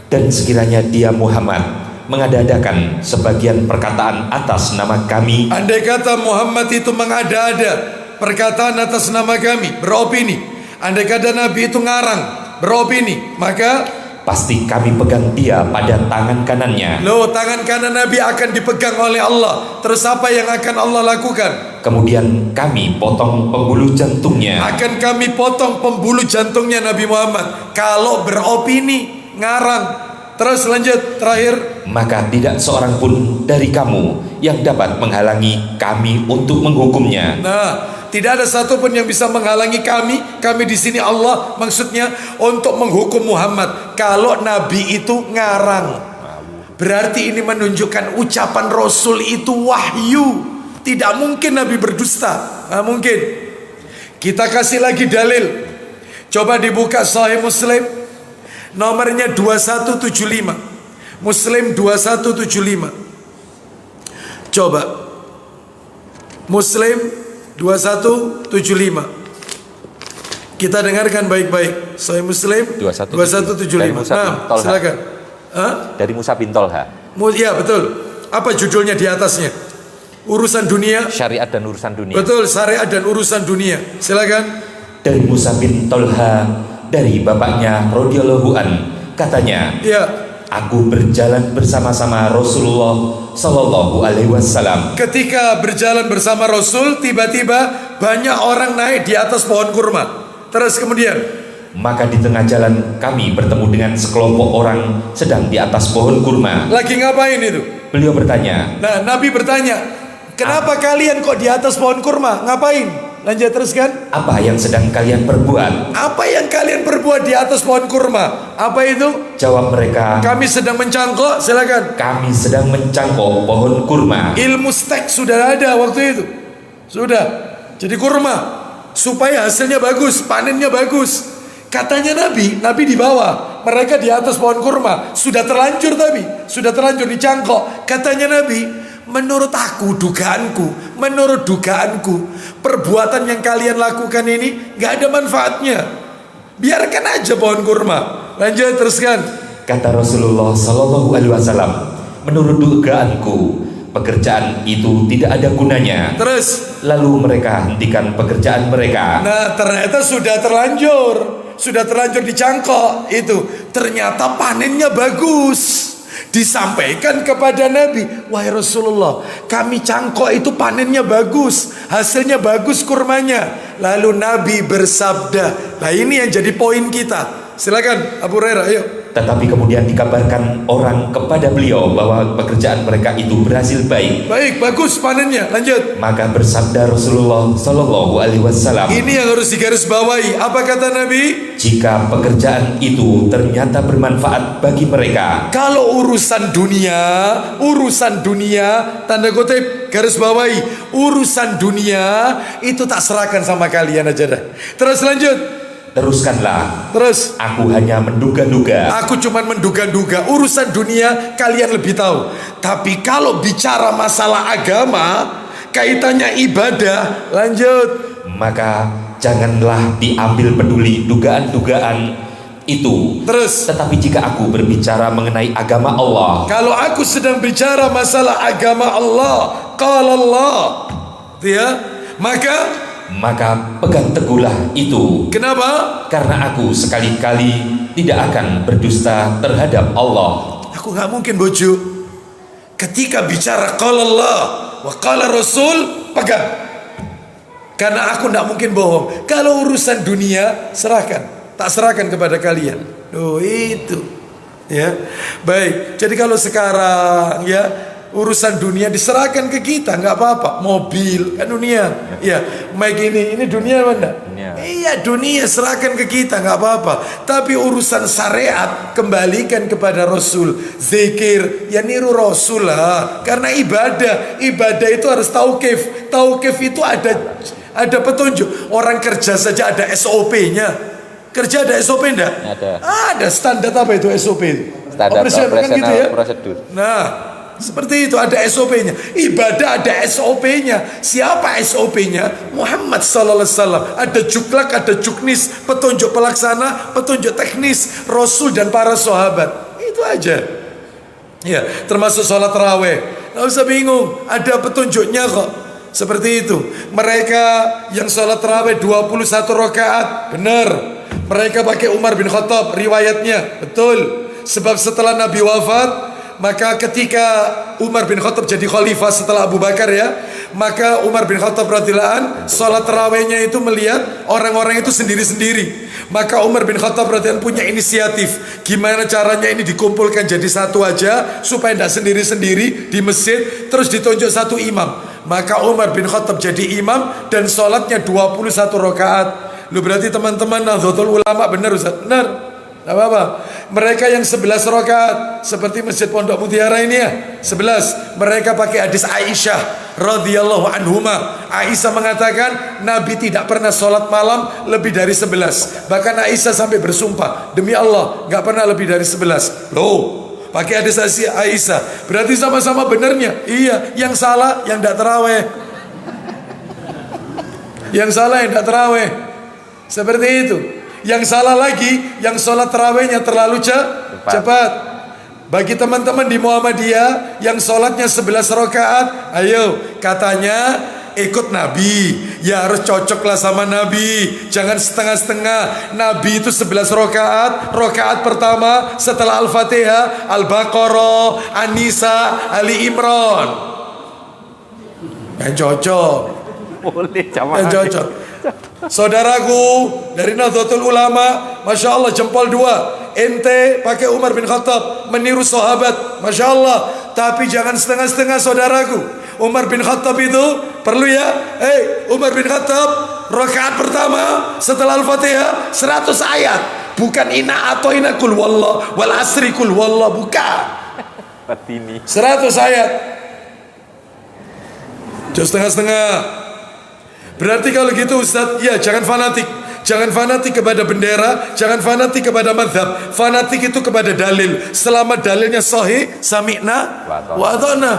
Speaker 2: Dan sekiranya dia Muhammad mengada-adakan sebagian perkataan atas nama kami,
Speaker 1: Andai kata Muhammad itu mengada-ada perkataan atas nama kami, beropini. Andai kata Nabi itu ngarang, beropini, maka
Speaker 2: pasti kami pegang dia pada tangan kanannya.
Speaker 1: loh, tangan kanan Nabi akan dipegang oleh Allah. Terus apa yang akan Allah lakukan?
Speaker 2: Kemudian kami potong pembuluh jantungnya.
Speaker 1: Akan kami potong pembuluh jantungnya Nabi Muhammad kalau beropini, ngarang. Terus lanjut, terakhir,
Speaker 2: Maka tidak seorang pun dari kamu yang dapat menghalangi kami untuk menghukumnya.
Speaker 1: nah, tidak ada satupun yang bisa menghalangi kami. Kami di sini Allah maksudnya untuk menghukum Muhammad kalau Nabi itu ngarang. Berarti ini menunjukkan ucapan Rasul itu wahyu. Tidak mungkin Nabi berdusta. Nah, mungkin. Kita kasih lagi dalil. Coba dibuka Sahih Muslim. Nomornya 2175. Muslim 2175. Coba. Muslim 2175. Kita dengarkan baik-baik. Sahih Muslim 2175. Nah, silakan.
Speaker 3: Dari Musa bin Tolha.
Speaker 1: Ya, betul. Apa judulnya di atasnya? Urusan dunia.
Speaker 3: Syariat dan urusan dunia.
Speaker 1: Betul, syariat dan urusan dunia. Silakan.
Speaker 2: Dari Musa bin Tolha, dari bapaknya radhiyallahu an, katanya,
Speaker 1: Ya,
Speaker 2: aku berjalan bersama-sama Rasulullah Sallallahu Alaihi Wasallam.
Speaker 1: ketika berjalan bersama Rasul, tiba-tiba banyak orang naik di atas pohon kurma. Terus kemudian,
Speaker 2: Maka di tengah jalan kami bertemu dengan sekelompok orang sedang di atas pohon kurma.
Speaker 1: lagi ngapain itu?
Speaker 2: Beliau bertanya,
Speaker 1: Nah, Nabi bertanya, kenapa kalian kok di atas pohon kurma? Ngapain? Lanjut teruskan.
Speaker 2: apa yang sedang kalian perbuat?
Speaker 1: Apa yang kalian perbuat di atas pohon kurma? Apa itu?
Speaker 2: Jawab mereka,
Speaker 1: Kami sedang mencangkok. Silakan.
Speaker 2: kami sedang mencangkok pohon kurma.
Speaker 1: Ilmu stek sudah ada waktu itu. Sudah. Jadi kurma supaya hasilnya bagus, panennya bagus. Katanya Nabi di bawah, mereka di atas pohon kurma. Sudah terlanjur dicangkok. Katanya Nabi, menurut dugaanku, perbuatan yang kalian lakukan ini gak ada manfaatnya. Biarkan aja pohon kurma. Lanjut teruskan.
Speaker 2: Kata Rasulullah Sallallahu Alaihi Wasallam, menurut dugaanku, pekerjaan itu tidak ada gunanya.
Speaker 1: Terus,
Speaker 2: Lalu mereka hentikan pekerjaan mereka.
Speaker 1: nah ternyata sudah terlanjur dicangkok itu. Ternyata panennya bagus. Disampaikan kepada Nabi, wahai Rasulullah, kami cangkok itu panennya bagus, hasilnya bagus kurmanya. Lalu Nabi bersabda, nah ini yang jadi poin kita. Silakan Abu Hurairah, ayo.
Speaker 2: Tetapi kemudian dikabarkan orang kepada beliau bahwa pekerjaan mereka itu berhasil baik.
Speaker 1: Baik, bagus panennya. Lanjut.
Speaker 2: Maka bersabda Rasulullah Shallallahu Alaihi Wasallam,
Speaker 1: Ini yang harus digarisbawahi. Apa kata Nabi?
Speaker 2: jika pekerjaan itu ternyata bermanfaat bagi mereka,
Speaker 1: Kalau urusan dunia, tanda kutip, garis bawahi, urusan dunia itu tak serahkan sama kalian aja dah. Terus lanjut.
Speaker 2: teruskanlah.
Speaker 1: Terus.
Speaker 2: Aku hanya menduga-duga.
Speaker 1: Aku cuman menduga-duga, urusan dunia kalian lebih tahu. Tapi kalau bicara masalah agama, kaitannya ibadah, lanjut.
Speaker 2: Maka janganlah diambil peduli dugaan-dugaan itu.
Speaker 1: Terus.
Speaker 2: Tetapi jika aku berbicara mengenai agama Allah,
Speaker 1: Kalau aku sedang bicara masalah agama Allah, qala Allah, ya, maka
Speaker 2: pegang teguhlah itu.
Speaker 1: kenapa?
Speaker 2: Karena aku sekali-kali tidak akan berdusta terhadap Allah.
Speaker 1: Aku nggak mungkin bojo. Ketika bicara qala Allah wa qala Rasul, pegang. Karena aku nggak mungkin bohong. Kalau urusan dunia, serahkan. Tak serahkan kepada kalian. Oh itu. Ya. Baik. Jadi kalau sekarang ya urusan dunia diserahkan ke kita, nggak apa-apa. Mobil kan dunia. Ya, mic ini dunia mana?
Speaker 3: Dunia.
Speaker 1: Iya, dunia serahkan ke kita, nggak apa-apa. Tapi urusan syariat kembalikan kepada Rasul. Zikir ya niru Rasul lah. Karena ibadah itu harus tauqif. Tauqif itu ada petunjuk. Orang kerja saja ada SOP-nya. Kerja ada SOP enggak? Ada standar apa itu SOP itu?
Speaker 3: Standar operasional
Speaker 1: ya?
Speaker 3: prosedur.
Speaker 1: Nah, seperti itu ada SOP-nya. Ibadah ada SOP-nya. Siapa SOP-nya? Muhammad sallallahu alaihi wasallam. Ada juklak, ada juknis, petunjuk pelaksana, petunjuk teknis Rasul dan para sahabat. Itu aja. Ya, termasuk sholat tarawih. Enggak usah bingung, ada petunjuknya kok. Seperti itu. Mereka yang sholat tarawih 21 rakaat, benar. Mereka pakai Umar bin Khattab, riwayatnya betul. Sebab setelah Nabi wafat, maka ketika Umar bin Khattab jadi khalifah setelah Abu Bakar ya, maka Umar bin Khattab radhiyallahu an sholat tarawihnya itu melihat orang-orang itu sendiri-sendiri. Maka Umar bin Khattab radhiyallahu an punya inisiatif, gimana caranya ini dikumpulkan jadi satu aja supaya tidak sendiri-sendiri di masjid, terus ditunjuk satu imam. Maka Umar bin Khattab jadi imam dan sholatnya 21 rakaat. Lu berarti teman-teman Nahdlatul Ulama benar Ustaz? Benar. Gak apa-apa. Mereka yang 11 rakaat seperti Masjid Pondok Mutiara ini ya, 11. Mereka pakai hadis Aisyah radhiyallahu anhuma. Aisyah mengatakan Nabi tidak pernah sholat malam lebih dari 11. Bahkan Aisyah sampai bersumpah, demi Allah gak pernah lebih dari 11. Loh, pakai hadis Aisyah, berarti sama-sama benarnya. Iya, yang salah yang tidak terawih. Yang salah yang tidak terawih. Seperti itu. Yang salah lagi, yang sholat tarawihnya terlalu cepat. Bagi teman-teman di Muhammadiyah yang sholatnya 11 rakaat, ayo katanya ikut Nabi, ya harus cocoklah sama Nabi, jangan setengah-setengah. Nabi itu 11 rakaat, rakaat pertama setelah Al-Fatihah, Al-Baqarah, An-Nisa, Ali Imran. Yang cocok.
Speaker 3: Boleh
Speaker 1: Yang cocok. Saudaraku dari Nahdlatul Ulama, Masya Allah jempol 2. Ente pakai Umar bin Khattab meniru sahabat, Masya Allah. Tapi jangan setengah-setengah saudaraku. Umar bin Khattab itu perlu ya. Umar bin Khattab rakaat pertama setelah Al-Fatihah 100 ayat. Bukan ina atau ina kul wallah wal asri kul wallah, bukan. 100 ayat. Jangan setengah-setengah. Berarti kalau gitu Ustaz, ya jangan fanatik. Jangan fanatik kepada bendera, jangan fanatik kepada madhab. Fanatik itu kepada dalil. Selama dalilnya sahih, sami'na wa ata'na.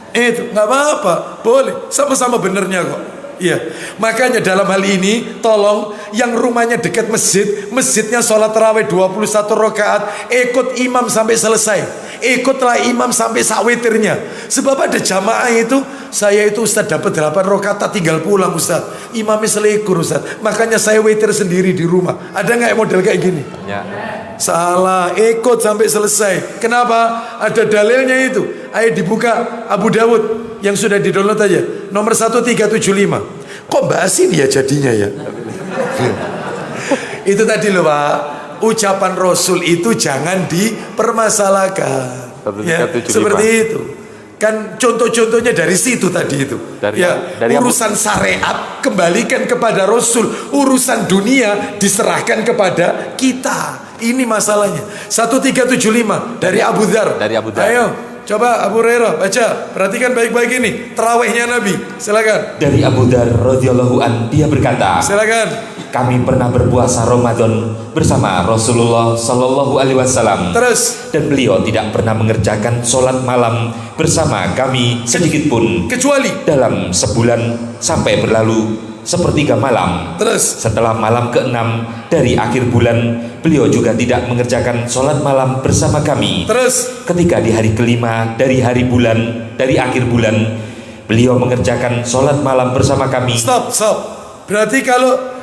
Speaker 1: Itu nggak apa-apa, boleh. Sama-sama benernya kok. Iya. Makanya dalam hal ini tolong yang rumahnya dekat masjid, masjidnya sholat tarawih 21 rakaat, ikut imam sampai selesai. Ikutlah imam sampai sak witirnya. Sebab ada jamaah itu, saya itu Ustaz dapat 8 rakaat tinggal pulang Ustaz. Imamnya selikur Ustaz. Makanya saya witir sendiri di rumah. Ada nggak model kayak gini?
Speaker 3: Ya.
Speaker 1: Salah, ikut sampai selesai. Kenapa? Ada dalilnya itu. Ayo dibuka Abu Dawud yang sudah di-download aja. Nomor 1375. Kok bahas ini ya jadinya ya? Itu tadi loh Pak. Ucapan Rasul itu jangan dipermasalahkan. Ya,
Speaker 3: 1375.
Speaker 1: seperti itu. Kan contoh-contohnya dari situ tadi itu.
Speaker 3: Dari
Speaker 1: Urusan syariat kembalikan kepada Rasul, urusan dunia diserahkan kepada kita. Ini masalahnya. 1375 dari Abu Dzar.
Speaker 3: Dari Abu Dzar.
Speaker 1: Ayo, coba Abu Hurairah baca, perhatikan baik-baik ini tarawihnya Nabi. Silakan.
Speaker 2: Dari Abu Dzar radhiyallahu an, dia berkata,
Speaker 1: Silakan.
Speaker 2: kami pernah berpuasa Ramadan bersama Rasulullah Sallallahu Alaihi Wasallam.
Speaker 1: Terus.
Speaker 2: Dan beliau tidak pernah mengerjakan sholat malam bersama kami sedikit pun,
Speaker 1: Kecuali.
Speaker 2: dalam sebulan sampai berlalu sepertiga malam.
Speaker 1: Terus.
Speaker 2: Setelah malam ke-6 dari akhir bulan, beliau juga tidak mengerjakan sholat malam bersama kami.
Speaker 1: Terus.
Speaker 2: Ketika di hari kelima dari akhir bulan, beliau mengerjakan sholat malam bersama kami.
Speaker 1: Stop. Berarti kalau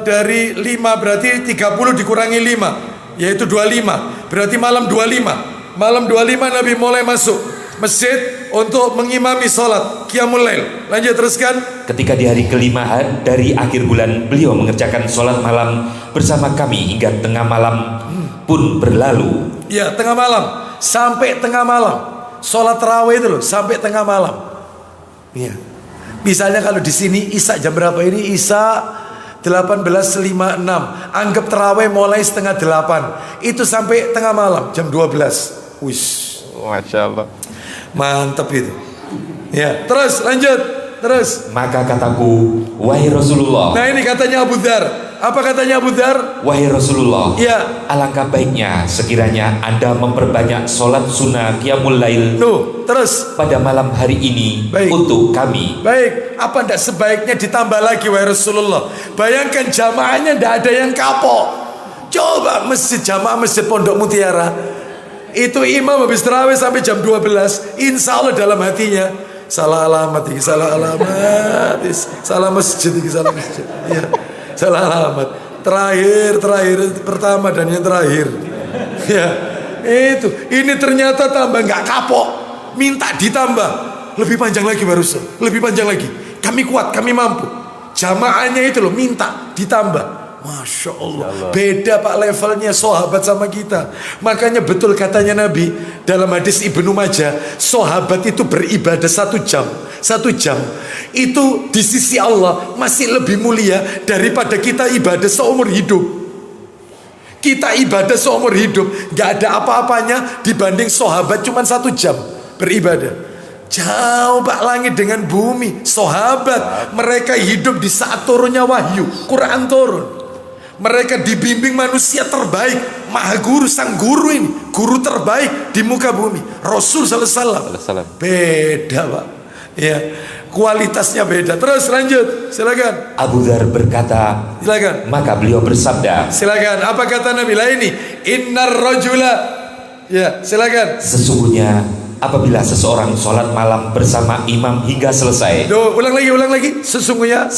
Speaker 1: dari 5 berarti 30 dikurangi 5, yaitu 25. Berarti malam 25. Malam 25 Nabi mulai masuk masjid untuk mengimami sholat Qiyamul Lail. Lanjut teruskan.
Speaker 2: Ketika di hari kelima dari akhir bulan, beliau mengerjakan sholat malam bersama kami hingga tengah malam pun berlalu.
Speaker 1: Ya, tengah malam. Sampai tengah malam. Sholat tarawih itu loh, sampai tengah malam. Iya. Misalnya kalau di sini Isya jam berapa ini? Isya 18.56. Anggap tarawih mulai setengah 8. Itu sampai tengah malam jam 12. Wish.
Speaker 3: Masya Allah.
Speaker 1: Mantap itu. Ya, terus lanjut. Terus.
Speaker 2: Maka kataku, wahai Rasulullah.
Speaker 1: Nah ini katanya Abu Dzar. Apa katanya Abu Dzar?
Speaker 2: Wahai Rasulullah,
Speaker 1: Ya.
Speaker 2: alangkah baiknya sekiranya Anda memperbanyak sholat sunnah Qiyamul Lail
Speaker 1: Terus.
Speaker 2: pada malam hari ini.
Speaker 1: Baik.
Speaker 2: Untuk kami.
Speaker 1: Baik, apa ndak sebaiknya ditambah lagi wahai Rasulullah? Bayangkan jamaahnya ndak ada yang kapok. Coba jamaah masjid Pondok Mutiara. Itu imam habis tarawih sampai jam 12. Insya Allah dalam hatinya, salah alamat ini, salah alamat, salah masjid ini, salah masjid. Ya, salah alamat. Terakhir pertama dan yang terakhir. Ya, itu. Ini ternyata tambah nggak kapok, minta ditambah. Lebih panjang lagi barusan, lebih panjang lagi. Kami kuat, kami mampu. Jamaahnya itu loh minta ditambah. Masya Allah, beda Pak levelnya sahabat sama kita. Makanya betul katanya Nabi dalam hadis Ibnu Majah, sahabat itu beribadah 1 jam. 1 jam itu di sisi Allah masih lebih mulia daripada kita ibadah seumur hidup. Kita ibadah seumur hidup, gak ada apa-apanya dibanding sahabat cuma 1 jam beribadah. Jauh Pak langit dengan bumi. Sahabat mereka hidup di saat turunnya wahyu, Quran turun. Mereka dibimbing manusia terbaik, maha guru, sang guru ini, guru terbaik di muka bumi, Rasul sallallahu alaihi wasallam. Beda Pak, ya kualitasnya beda. Terus lanjut, silakan.
Speaker 2: Abu Dzar berkata,
Speaker 1: Silakan.
Speaker 2: maka beliau bersabda,
Speaker 1: Silakan. Apa kata Nabi lah ini? Innar rajula. Ya, silakan.
Speaker 2: sesungguhnya apabila seseorang sholat malam bersama imam hingga selesai.
Speaker 1: Ulang lagi. Sesungguhnya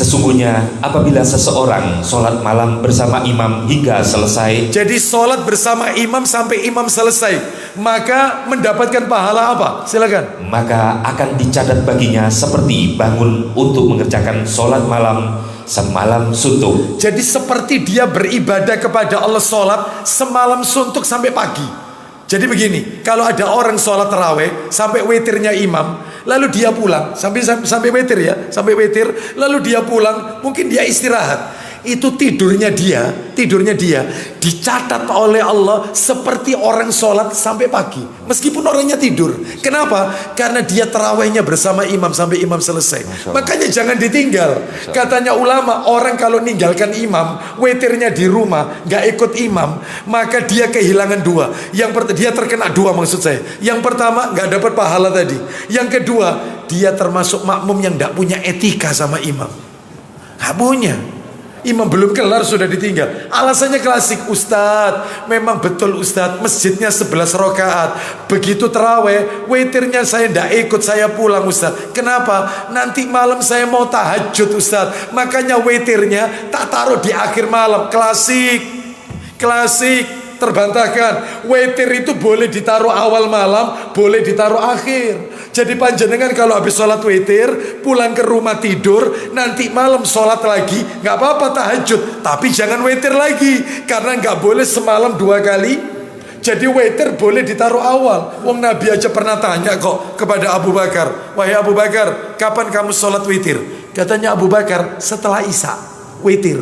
Speaker 2: apabila seseorang sholat malam bersama imam hingga selesai.
Speaker 1: Jadi sholat bersama imam sampai imam selesai, maka mendapatkan pahala apa? Silakan.
Speaker 2: Maka akan dicatat baginya seperti bangun untuk mengerjakan sholat malam semalam suntuk.
Speaker 1: Jadi seperti dia beribadah kepada Allah sholat semalam suntuk sampai pagi. Jadi begini, kalau ada orang sholat tarawih sampai witirnya imam, lalu dia pulang sampai witir ya, sampai witir, lalu dia pulang, mungkin dia istirahat. Itu tidurnya dia dicatat oleh Allah seperti orang sholat sampai pagi, meskipun orangnya tidur. Kenapa? Karena dia tarawihnya bersama imam sampai imam selesai. Makanya jangan ditinggal. Katanya ulama, orang kalau ninggalkan imam, witirnya di rumah, nggak ikut imam, maka dia kehilangan 2. Dia terkena 2 maksud saya. Yang pertama nggak dapat pahala tadi. Yang kedua, dia termasuk makmum yang nggak punya etika sama imam. Nggak punya. Imam belum kelar sudah ditinggal. Alasannya klasik, Ustadz, memang betul Ustadz, masjidnya 11 rakaat. Begitu terawih, witirnya saya tidak ikut, saya pulang Ustadz. Kenapa? Nanti malam saya mau tahajud Ustadz. Makanya witirnya tak taruh di akhir malam. Klasik, terbantahkan. Witir itu boleh ditaruh awal malam, boleh ditaruh akhir. Jadi panjenengan kalau habis sholat witir, pulang ke rumah tidur, nanti malam sholat lagi, nggak apa-apa tahajud, tapi jangan witir lagi, karena nggak boleh semalam 2 kali. Jadi witir boleh ditaruh awal. Wong Nabi aja pernah tanya kok kepada Abu Bakar, wahai Abu Bakar, kapan kamu sholat witir? Katanya Abu Bakar, setelah Isya witir.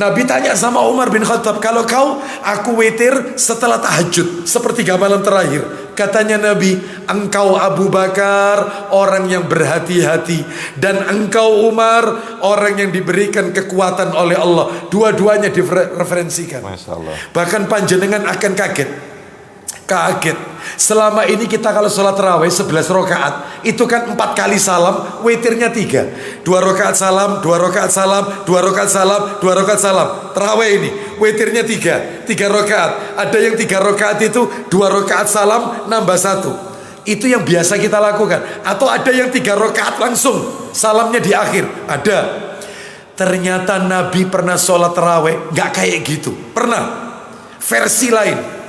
Speaker 1: Nabi tanya sama Umar bin Khattab, kalau kau, aku witir setelah tahajud, sepertiga malam terakhir. Katanya Nabi, engkau Abu Bakar orang yang berhati-hati, dan engkau Umar orang yang diberikan kekuatan oleh Allah. Dua-duanya direferensikan. Bahkan panjenengan akan kaget. Selama ini kita kalau sholat tarawih 11 rakaat, itu kan 4 kali salam, witirnya 3. 2 rakaat salam, 2 rakaat salam, 2 rakaat salam, 2 rakaat salam. Tarawih ini witirnya 3 rakaat. Ada yang 3 rakaat itu 2 rakaat salam nambah 1. Itu yang biasa kita lakukan. Atau ada yang 3 rakaat langsung, salamnya di akhir. Ada. Ternyata Nabi pernah sholat tarawih nggak kayak gitu. Pernah. Versi lain.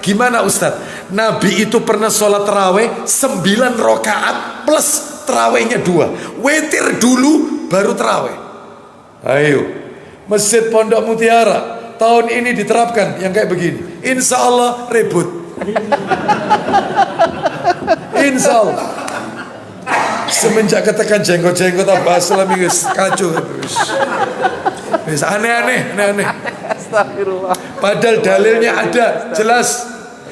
Speaker 1: Gimana Ustadz? Nabi itu pernah sholat tarawih 9 rakaat plus tarawihnya 2. Witir dulu baru tarawih. Ayo, Masjid Pondok Mutiara tahun ini diterapkan yang kayak begini. Insya Allah ribut. Insya Allah. Semenjak ketekan jenggot-jenggot apa Islami kacau. Wis aneh-aneh.
Speaker 3: Astagfirullah.
Speaker 1: Padahal dalilnya ada, jelas.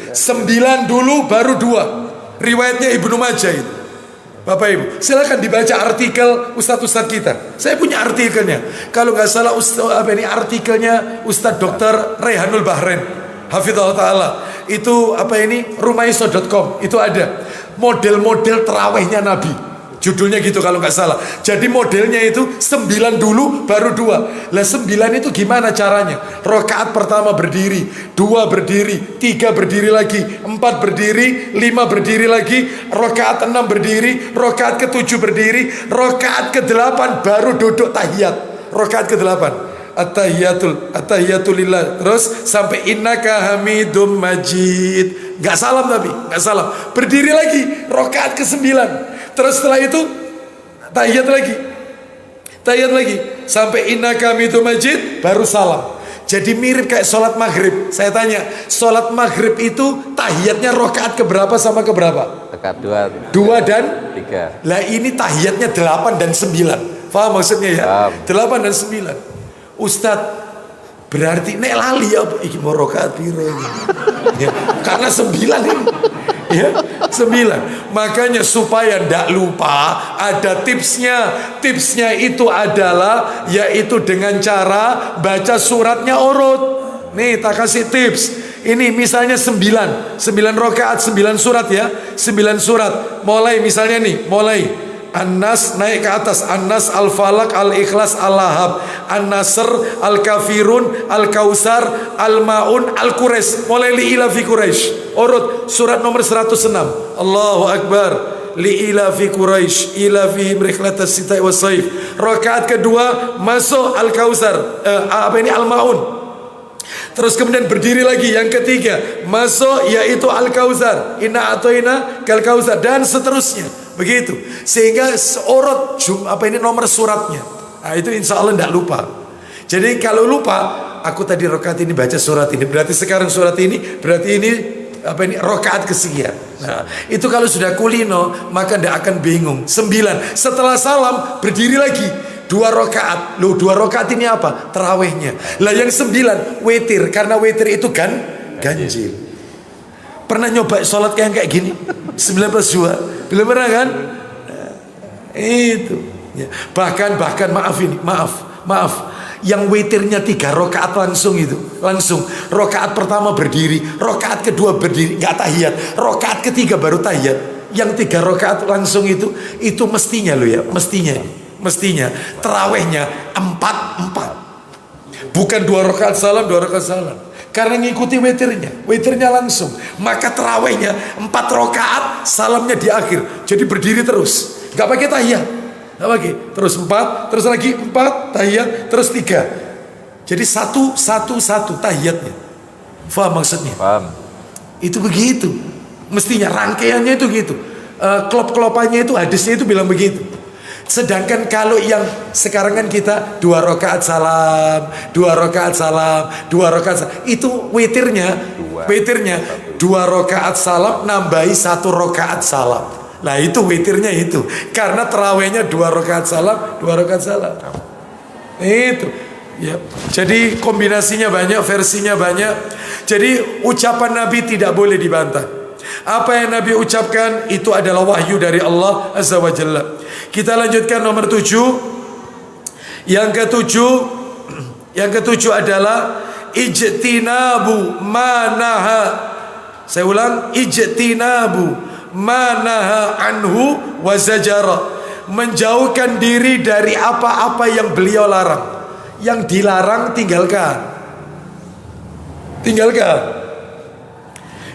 Speaker 1: 9 dulu baru 2. Riwayatnya Ibnu Majah itu. Bapak Ibu, silakan dibaca artikel Ustadz kita. Saya punya artikelnya. Kalau nggak salah artikelnya Ustadz Dr. Rehanul Bahren, hafizahullah taala. Itu rumaiso.com. Itu ada model-model terawihnya Nabi. Judulnya gitu kalau nggak salah. Jadi modelnya itu 9 dulu baru 2. Lah 9 itu gimana caranya? Rakaat pertama berdiri, 2 berdiri, 3 berdiri lagi, 4 berdiri, 5 berdiri lagi, rakaat 6 berdiri, rakaat ke-7 berdiri, rakaat ke-8 baru duduk tahiyat. Rakaat ke-8 At-tahiyatulillah. Terus sampai innaka hamidum majid. Nggak salam tapi, nggak salam. Berdiri lagi, rakaat ke-9. Terus setelah itu tahiyat lagi sampai innaka hamidum majid baru salam. Jadi mirip kayak sholat maghrib. Saya tanya, sholat maghrib itu tahiyatnya rakaat keberapa sama keberapa?
Speaker 3: Rakaat 2
Speaker 1: dan
Speaker 3: 3.
Speaker 1: Lah ini tahiyatnya 8 dan 9. Paham maksudnya ya?
Speaker 3: Paham.
Speaker 1: 8 dan 9. Ustadz, berarti nek lali apa iki mau rakaat piro ya, karena 9 ini. Ya, 9. Makanya supaya ndak lupa ada tipsnya. Tipsnya itu adalah yaitu dengan cara baca suratnya urut. Nih tak kasih tips. Ini misalnya 9 rakaat 9 surat ya. 9 surat. Mulai misalnya nih, mulai An-Nas naik ke atas, An-Nas, Al-Falaq, Al-Ikhlas, Al-Lahab, An-Nasr, Al-Kafirun, Al-Kausar, Al-Ma'un, Al-Quraisy. Mulai li'ila fi Quraisy. Urut surat nomor 106. Allahu Akbar. Li'ila fi Quraisy, ila fi rihlatas sita'i was saif. Rakaat kedua masuk Al-Kausar, Al-Ma'un. Terus kemudian berdiri lagi yang ketiga, masuk yaitu Al-Kausar, inna atoina kal kausar, dan seterusnya. Begitu. Sehingga urut nomor suratnya. Nah, itu insya Allah tidak lupa. Jadi kalau lupa, aku tadi rakaat ini baca surat ini, berarti sekarang surat ini, berarti ini rakaat kesekian. Nah, itu kalau sudah kulino, maka tidak akan bingung. 9. Setelah salam berdiri lagi. 2 rakaat. Loh, 2 rakaat ini apa? Tarawihnya. Lah yang 9 witir, karena witir itu ganjil. Pernah nyoba sholat kayak gini? 9+2. Belum pernah kan? Nah, itu. Ya. Bahkan maaf. Yang witirnya 3 rakaat langsung itu. Langsung. Rakaat pertama berdiri, rakaat kedua berdiri, nggak tahiyat. Rakaat ketiga baru tahiyat. Yang 3 rakaat langsung itu mestinya loh ya, mestinya tarawihnya 4-4. Bukan 2 rakaat salam, 2 rakaat salam. Karena ngikuti witirnya langsung. Maka terawihnya 4 rakaat, salamnya di akhir. Jadi berdiri terus, nggak pakai tahiyat, nggak pakai. Terus 4, terus lagi 4 tahiyat, terus 3. Jadi 1 tahiyatnya. Faham maksudnya?
Speaker 3: Paham.
Speaker 1: Itu begitu. Mestinya rangkaiannya itu gitu. Klop-klopannya itu, hadisnya itu bilang begitu. Sedangkan kalau yang sekarang kan kita 2 rakaat salam, 2 rakaat salam, 2 rakaat salam, itu witirnya 2 rakaat salam nambahi 1 rakaat salam. Nah itu witirnya itu. Karena terawihnya 2 rakaat salam, 2 rakaat salam. Itu. Ya. Jadi kombinasinya banyak, versinya banyak. Jadi ucapan Nabi tidak boleh dibantah. Apa yang Nabi ucapkan itu adalah wahyu dari Allah Azza wa Jalla. Kita lanjutkan nomor 7. Yang ketujuh adalah ijtinabu manaha. Saya ulang, ijtinabu manaha anhu wa zajara. Menjauhkan diri dari apa-apa yang beliau larang. Yang dilarang tinggalkan.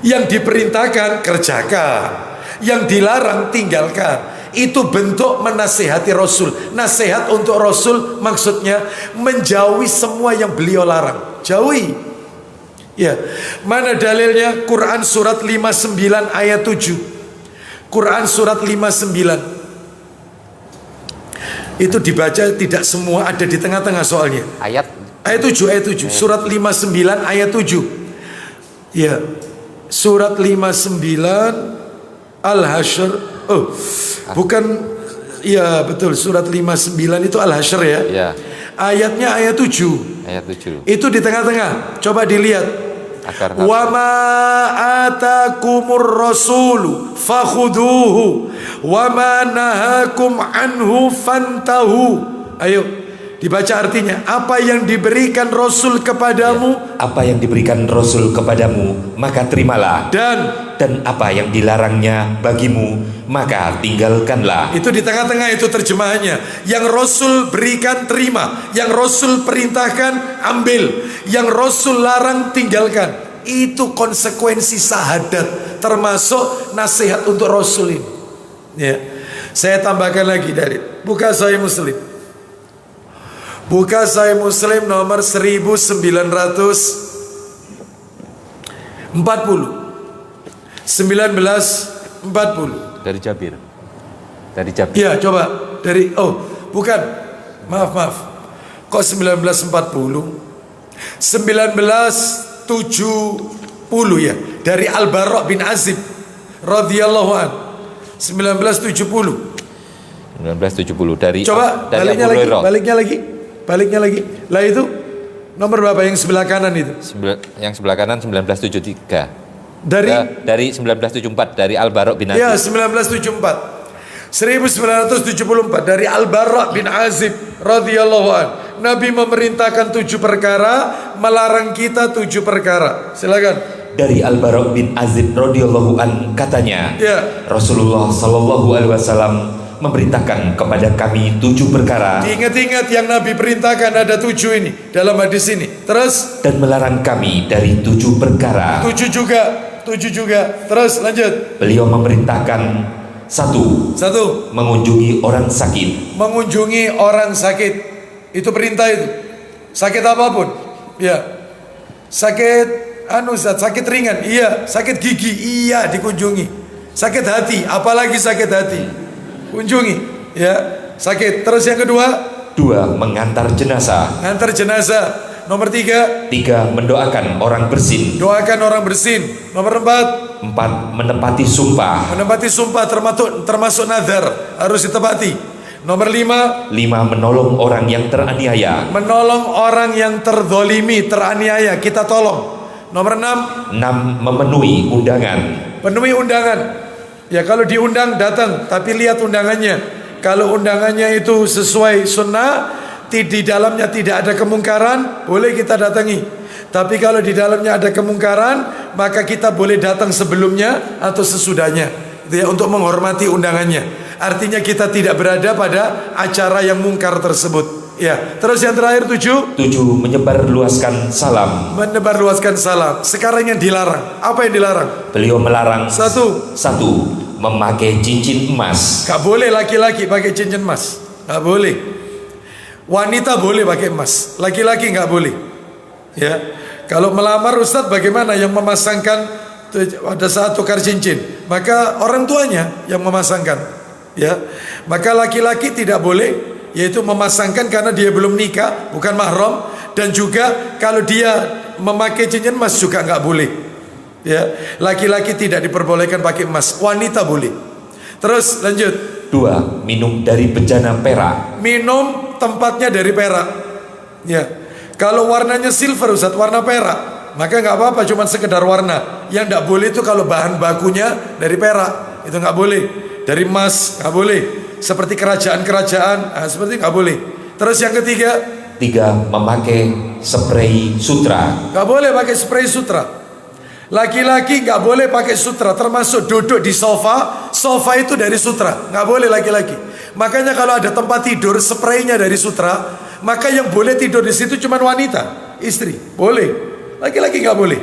Speaker 1: Yang diperintahkan kerjakan. Yang dilarang tinggalkan. Itu bentuk menasihati Rasul. Nasihat untuk Rasul maksudnya menjauhi semua yang beliau larang. Jauhi. Ya. Mana dalilnya? Quran surat 59 ayat 7. Quran surat 59. Itu dibaca tidak semua, ada di tengah-tengah soalnya.
Speaker 3: Ayat
Speaker 1: 7. Surat 59 ayat 7. Ya. Surat 59 Al-Hasyr. Oh, bukan. Ya betul, surat 59 itu Al-Hasyr ya.
Speaker 3: Ya.
Speaker 1: Ayatnya ayat 7.
Speaker 3: Ayat 7.
Speaker 1: Itu di tengah-tengah. Coba dilihat. Wa ma atakumur rasulu fakhuduhu wa ma nahakum anhu fantahu. Ayo dibaca artinya. Apa yang diberikan Rasul kepadamu,
Speaker 2: Apa yang diberikan Rasul kepadamu, maka terimalah. Dan apa yang dilarangnya bagimu, maka tinggalkanlah.
Speaker 1: itu di tengah-tengah itu terjemahannya. Yang Rasul berikan terima, yang Rasul perintahkan ambil, yang Rasul larang tinggalkan. Itu konsekuensi syahadat, termasuk nasihat untuk Rasul ini. Ya. Saya tambahkan lagi dari buka Sahih Muslim. Buka Sahih Muslim nomor 1940. 1940.
Speaker 3: dari Jabir. Dari Jabir.
Speaker 1: Ya coba dari bukan maaf kok 1940 1970 ya, dari Al-Bara' bin Azib radhiyallahu an. 1970
Speaker 3: dari
Speaker 1: coba
Speaker 3: dari
Speaker 1: baliknya lagi lah. Itu nomor berapa yang sebelah kanan itu?
Speaker 3: Yang sebelah kanan 1973.
Speaker 1: Dari
Speaker 3: 1974 dari Al-Bara' bin Azib.
Speaker 1: Ya 1974 dari Al-Bara' bin Azib radhiyallahu an. Nabi memerintahkan 7 perkara, melarang kita 7 perkara. Silakan.
Speaker 2: Dari Al-Bara' bin Azib radhiyallahu an katanya,
Speaker 1: Ya.
Speaker 2: Rasulullah sallallahu alaihi wasallam memerintahkan kepada kami 7 perkara.
Speaker 1: Ingat-ingat yang Nabi perintahkan ada 7 ini dalam hadis ini. Terus
Speaker 2: Dan melarang kami dari 7 perkara.
Speaker 1: 7 juga. Terus lanjut.
Speaker 2: Beliau memerintahkan 1. Mengunjungi orang sakit.
Speaker 1: Mengunjungi orang sakit. Itu perintah itu. Sakit apapun. Ya. Sakit sakit ringan. Iya. Sakit gigi. Iya dikunjungi. Sakit hati. Apalagi sakit hati. Kunjungi. Ya. Sakit. Terus yang kedua.
Speaker 2: 2. Mengantar jenazah.
Speaker 1: Antar jenazah. Nomor 3.
Speaker 2: 3. Mendoakan orang bersin.
Speaker 1: Doakan orang bersin. Nomor 4.
Speaker 2: 4. Menepati sumpah.
Speaker 1: Menepati sumpah termasuk nazar. Harus ditepati. Nomor 5.
Speaker 2: 5. Menolong orang yang teraniaya.
Speaker 1: Menolong orang yang terzolimi, teraniaya, kita tolong. Nomor 6.
Speaker 2: 6. Memenuhi undangan.
Speaker 1: Penuhi undangan. Ya kalau diundang datang, tapi lihat undangannya. Kalau undangannya itu sesuai sunnah, di dalamnya tidak ada kemungkaran, boleh kita datangi. Tapi kalau di dalamnya ada kemungkaran, maka kita boleh datang sebelumnya atau sesudahnya. Itu ya, untuk menghormati undangannya. Artinya kita tidak berada pada acara yang mungkar tersebut. Ya, terus yang terakhir 7.
Speaker 2: 7. Menyebarluaskan salam.
Speaker 1: Menebarluaskan salam. Sekarang yang dilarang. Apa yang dilarang?
Speaker 2: Beliau melarang
Speaker 1: 1.
Speaker 2: Memakai cincin emas.
Speaker 1: Gak boleh laki-laki pakai cincin emas. Gak boleh. Wanita boleh pakai emas. Laki-laki gak boleh. Ya. Kalau melamar Ustadz bagaimana yang memasangkan pada saat tukar cincin? Maka orang tuanya yang memasangkan. Ya. Maka laki-laki tidak boleh, yaitu memasangkan karena dia belum nikah, bukan mahram. Dan juga kalau dia memakai cincin emas juga nggak boleh. Ya, laki-laki tidak diperbolehkan pakai emas, wanita boleh. Terus lanjut.
Speaker 2: 2. Minum dari bejana perak.
Speaker 1: Minum tempatnya dari perak. Ya, kalau warnanya silver Ustaz, warna perak, maka nggak apa-apa, cuman sekedar warna. Yang nggak boleh itu kalau bahan bakunya dari perak, itu nggak boleh. Dari emas nggak boleh. Seperti kerajaan-kerajaan, seperti nggak boleh. Terus yang ketiga.
Speaker 2: 3. Memakai spray sutra.
Speaker 1: Nggak boleh pakai spray sutra. Laki-laki nggak boleh pakai sutra, termasuk duduk di sofa. Sofa itu dari sutra, nggak boleh laki-laki. Makanya kalau ada tempat tidur spraynya dari sutra, maka yang boleh tidur di situ cuma wanita, istri, boleh. Laki-laki nggak boleh.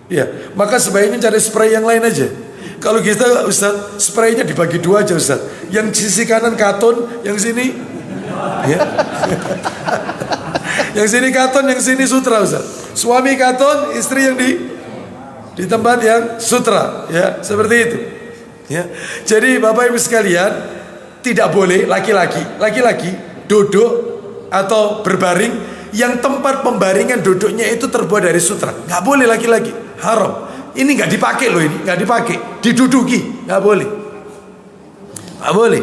Speaker 1: Ya, maka sebaiknya cari spray yang lain aja. Kalau kita Ustaz, spraynya dibagi 2 aja Ustaz. Yang sisi kanan katun, yang sini, ya. Yang sini katun, yang sini sutra Ustaz. Suami katun, istri yang di tempat yang sutra, ya, seperti itu. Ya. Jadi Bapak Ibu sekalian, tidak boleh laki-laki duduk atau berbaring yang tempat pembaringan duduknya itu terbuat dari sutra. Nggak boleh laki-laki, haram. Ini nggak dipakai loh, ini nggak dipakai, diduduki, nggak boleh, nggak boleh.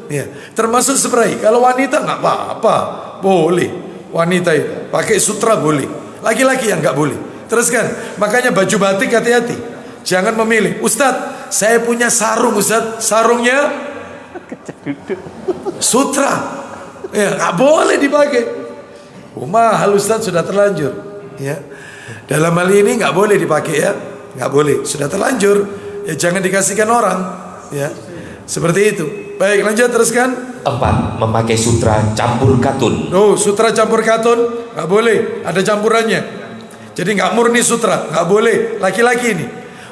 Speaker 1: Ya, termasuk spray. Kalau wanita nggak apa-apa, boleh. Wanita itu pakai sutra boleh, laki-laki yang nggak boleh. Teruskan, makanya baju batik hati-hati, jangan memilih. Ustadz, saya punya sarung Ustadz, sarungnya sutra, ya nggak boleh dipakai. Mahal Ustadz, sudah terlanjur. Ya, dalam hal ini nggak boleh dipakai ya. Nggak boleh, sudah terlanjur, ya jangan dikasihkan orang, ya seperti itu. Baik, lanjut teruskan.
Speaker 2: 4. Memakai sutra campur katun.
Speaker 1: Sutra campur katun nggak boleh, ada campurannya. Jadi nggak murni sutra, nggak boleh. Laki-laki ini,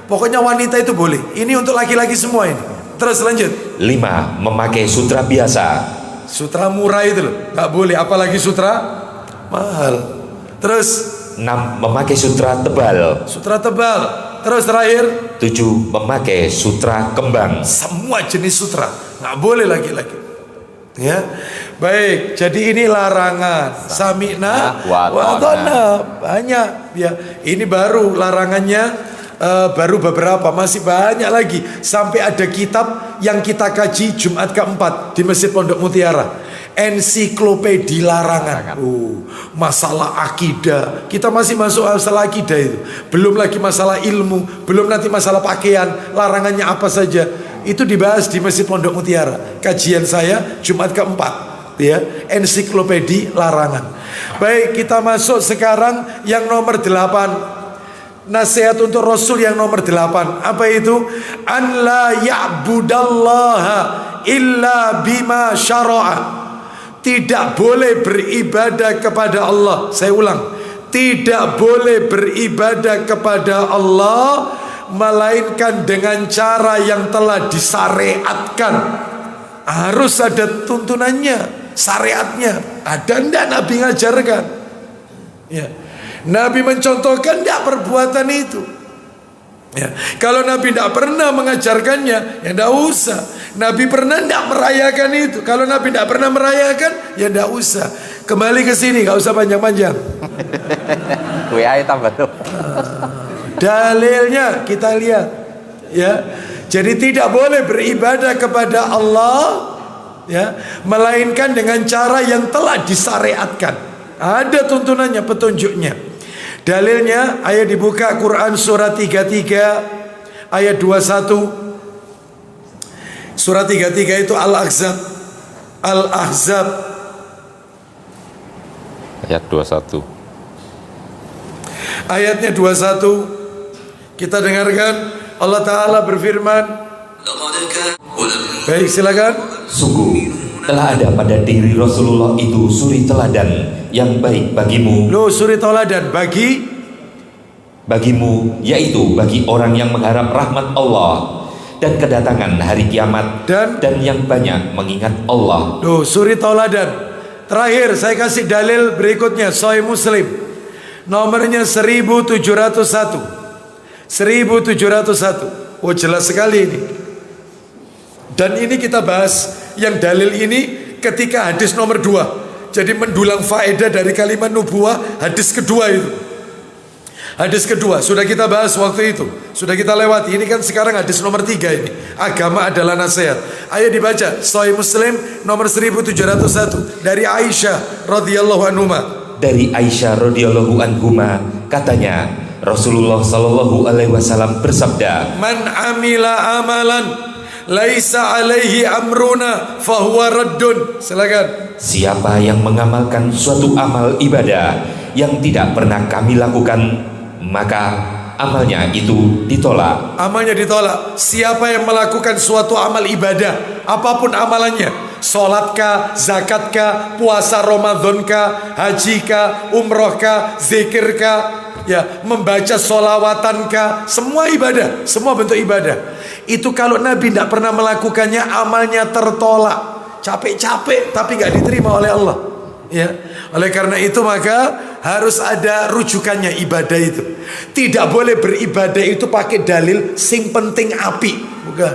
Speaker 1: pokoknya wanita itu boleh. Ini untuk laki-laki semua ini. Terus lanjut.
Speaker 2: 5. Memakai sutra biasa.
Speaker 1: Sutra murah itu loh, nggak boleh. Apalagi sutra mahal. Terus
Speaker 2: 6. Memakai sutra tebal.
Speaker 1: Sutra tebal. Terus terakhir
Speaker 2: 7. Memakai sutra kembang.
Speaker 1: Semua jenis sutra nggak boleh laki-laki. Ya, baik. Jadi ini larangan. Sami'na wa ata'na. Banyak. Ya, ini baru larangannya, baru beberapa, masih banyak lagi. Sampai ada kitab yang kita kaji Jumat keempat di Masjid Pondok Mutiara. Ensiklopedi larangan. Masalah akidah. Kita masih masuk masalah akidah itu. Belum lagi masalah ilmu, belum nanti masalah pakaian, larangannya apa saja. Itu dibahas di Masjid Pondok Mutiara. Kajian saya Jumat keempat, ya, ensiklopedi larangan. Baik, kita masuk sekarang yang nomor 8. Nasihat untuk Rasul yang nomor 8. Apa itu? An la ya'budallaha illa bima syara'a. Tidak boleh beribadah kepada Allah. Saya ulang, tidak boleh beribadah kepada Allah melainkan dengan cara yang telah disyariatkan. Harus ada tuntunannya, syariatnya. Ada ndak Nabi ngajarkan? Ya. Nabi mencontohkan ndak perbuatan itu? Ya. Kalau Nabi tidak pernah mengajarkannya, ya tidak usah. Nabi pernah tidak merayakan itu. Kalau Nabi tidak pernah merayakan, ya tidak usah. Kembali ke sini, nggak usah panjang-panjang.
Speaker 3: WA tambah tuh.
Speaker 1: Dalilnya kita lihat, ya. Jadi tidak boleh beribadah kepada Allah, ya, melainkan dengan cara yang telah disyariatkan. Ada tuntunannya, petunjuknya. Dalilnya ayat dibuka Quran surat 33 ayat 21. Surat 33 itu Al-Ahzab. Al-Ahzab
Speaker 3: Ayat 21.
Speaker 1: Ayatnya 21. Kita dengarkan. Allah Ta'ala berfirman. Baik, silakan.
Speaker 2: Sungguh telah ada pada diri Rasulullah itu suri teladan yang baik bagimu.
Speaker 1: Loh, suri teladan
Speaker 2: bagimu, yaitu bagi orang yang mengharap rahmat Allah dan kedatangan hari kiamat dan yang banyak mengingat Allah.
Speaker 1: Loh, suri teladan. Terakhir saya kasih dalil berikutnya, Sahih Muslim nomornya 1701. 1701. Oh, jelas sekali ini. Dan ini kita bahas yang dalil ini ketika hadis nomor 2. Jadi mendulang faedah dari kalimat nubuah, hadis kedua itu. Hadis kedua sudah kita bahas waktu itu, sudah kita lewati. Ini kan sekarang hadis nomor 3 ini. Agama adalah nasihat. Ayo dibaca Sahih Muslim nomor 1701 dari Aisyah radhiyallahu anhuma.
Speaker 2: Dari Aisyah radhiyallahu anhuma katanya, Rasulullah sallallahu alaihi wasallam bersabda,
Speaker 1: Man amila amalan laisa alaihi amruna fahuwa raddun. Silakan.
Speaker 2: siapa yang mengamalkan suatu amal ibadah yang tidak pernah kami lakukan, maka amalnya itu ditolak.
Speaker 1: Amalnya ditolak. Siapa yang melakukan suatu amal ibadah, apapun amalannya, sholatkah, zakatkah, puasa Ramadhankah, hajikah, umrohkah, zikirkah, ya, membaca sholawatankah, semua ibadah, semua bentuk ibadah. Itu kalau Nabi tidak pernah melakukannya, amalnya tertolak. Capek-capek tapi nggak diterima oleh Allah. Ya, oleh karena itu maka harus ada rujukannya ibadah itu. Tidak boleh beribadah itu pakai dalil sing penting api, bukan.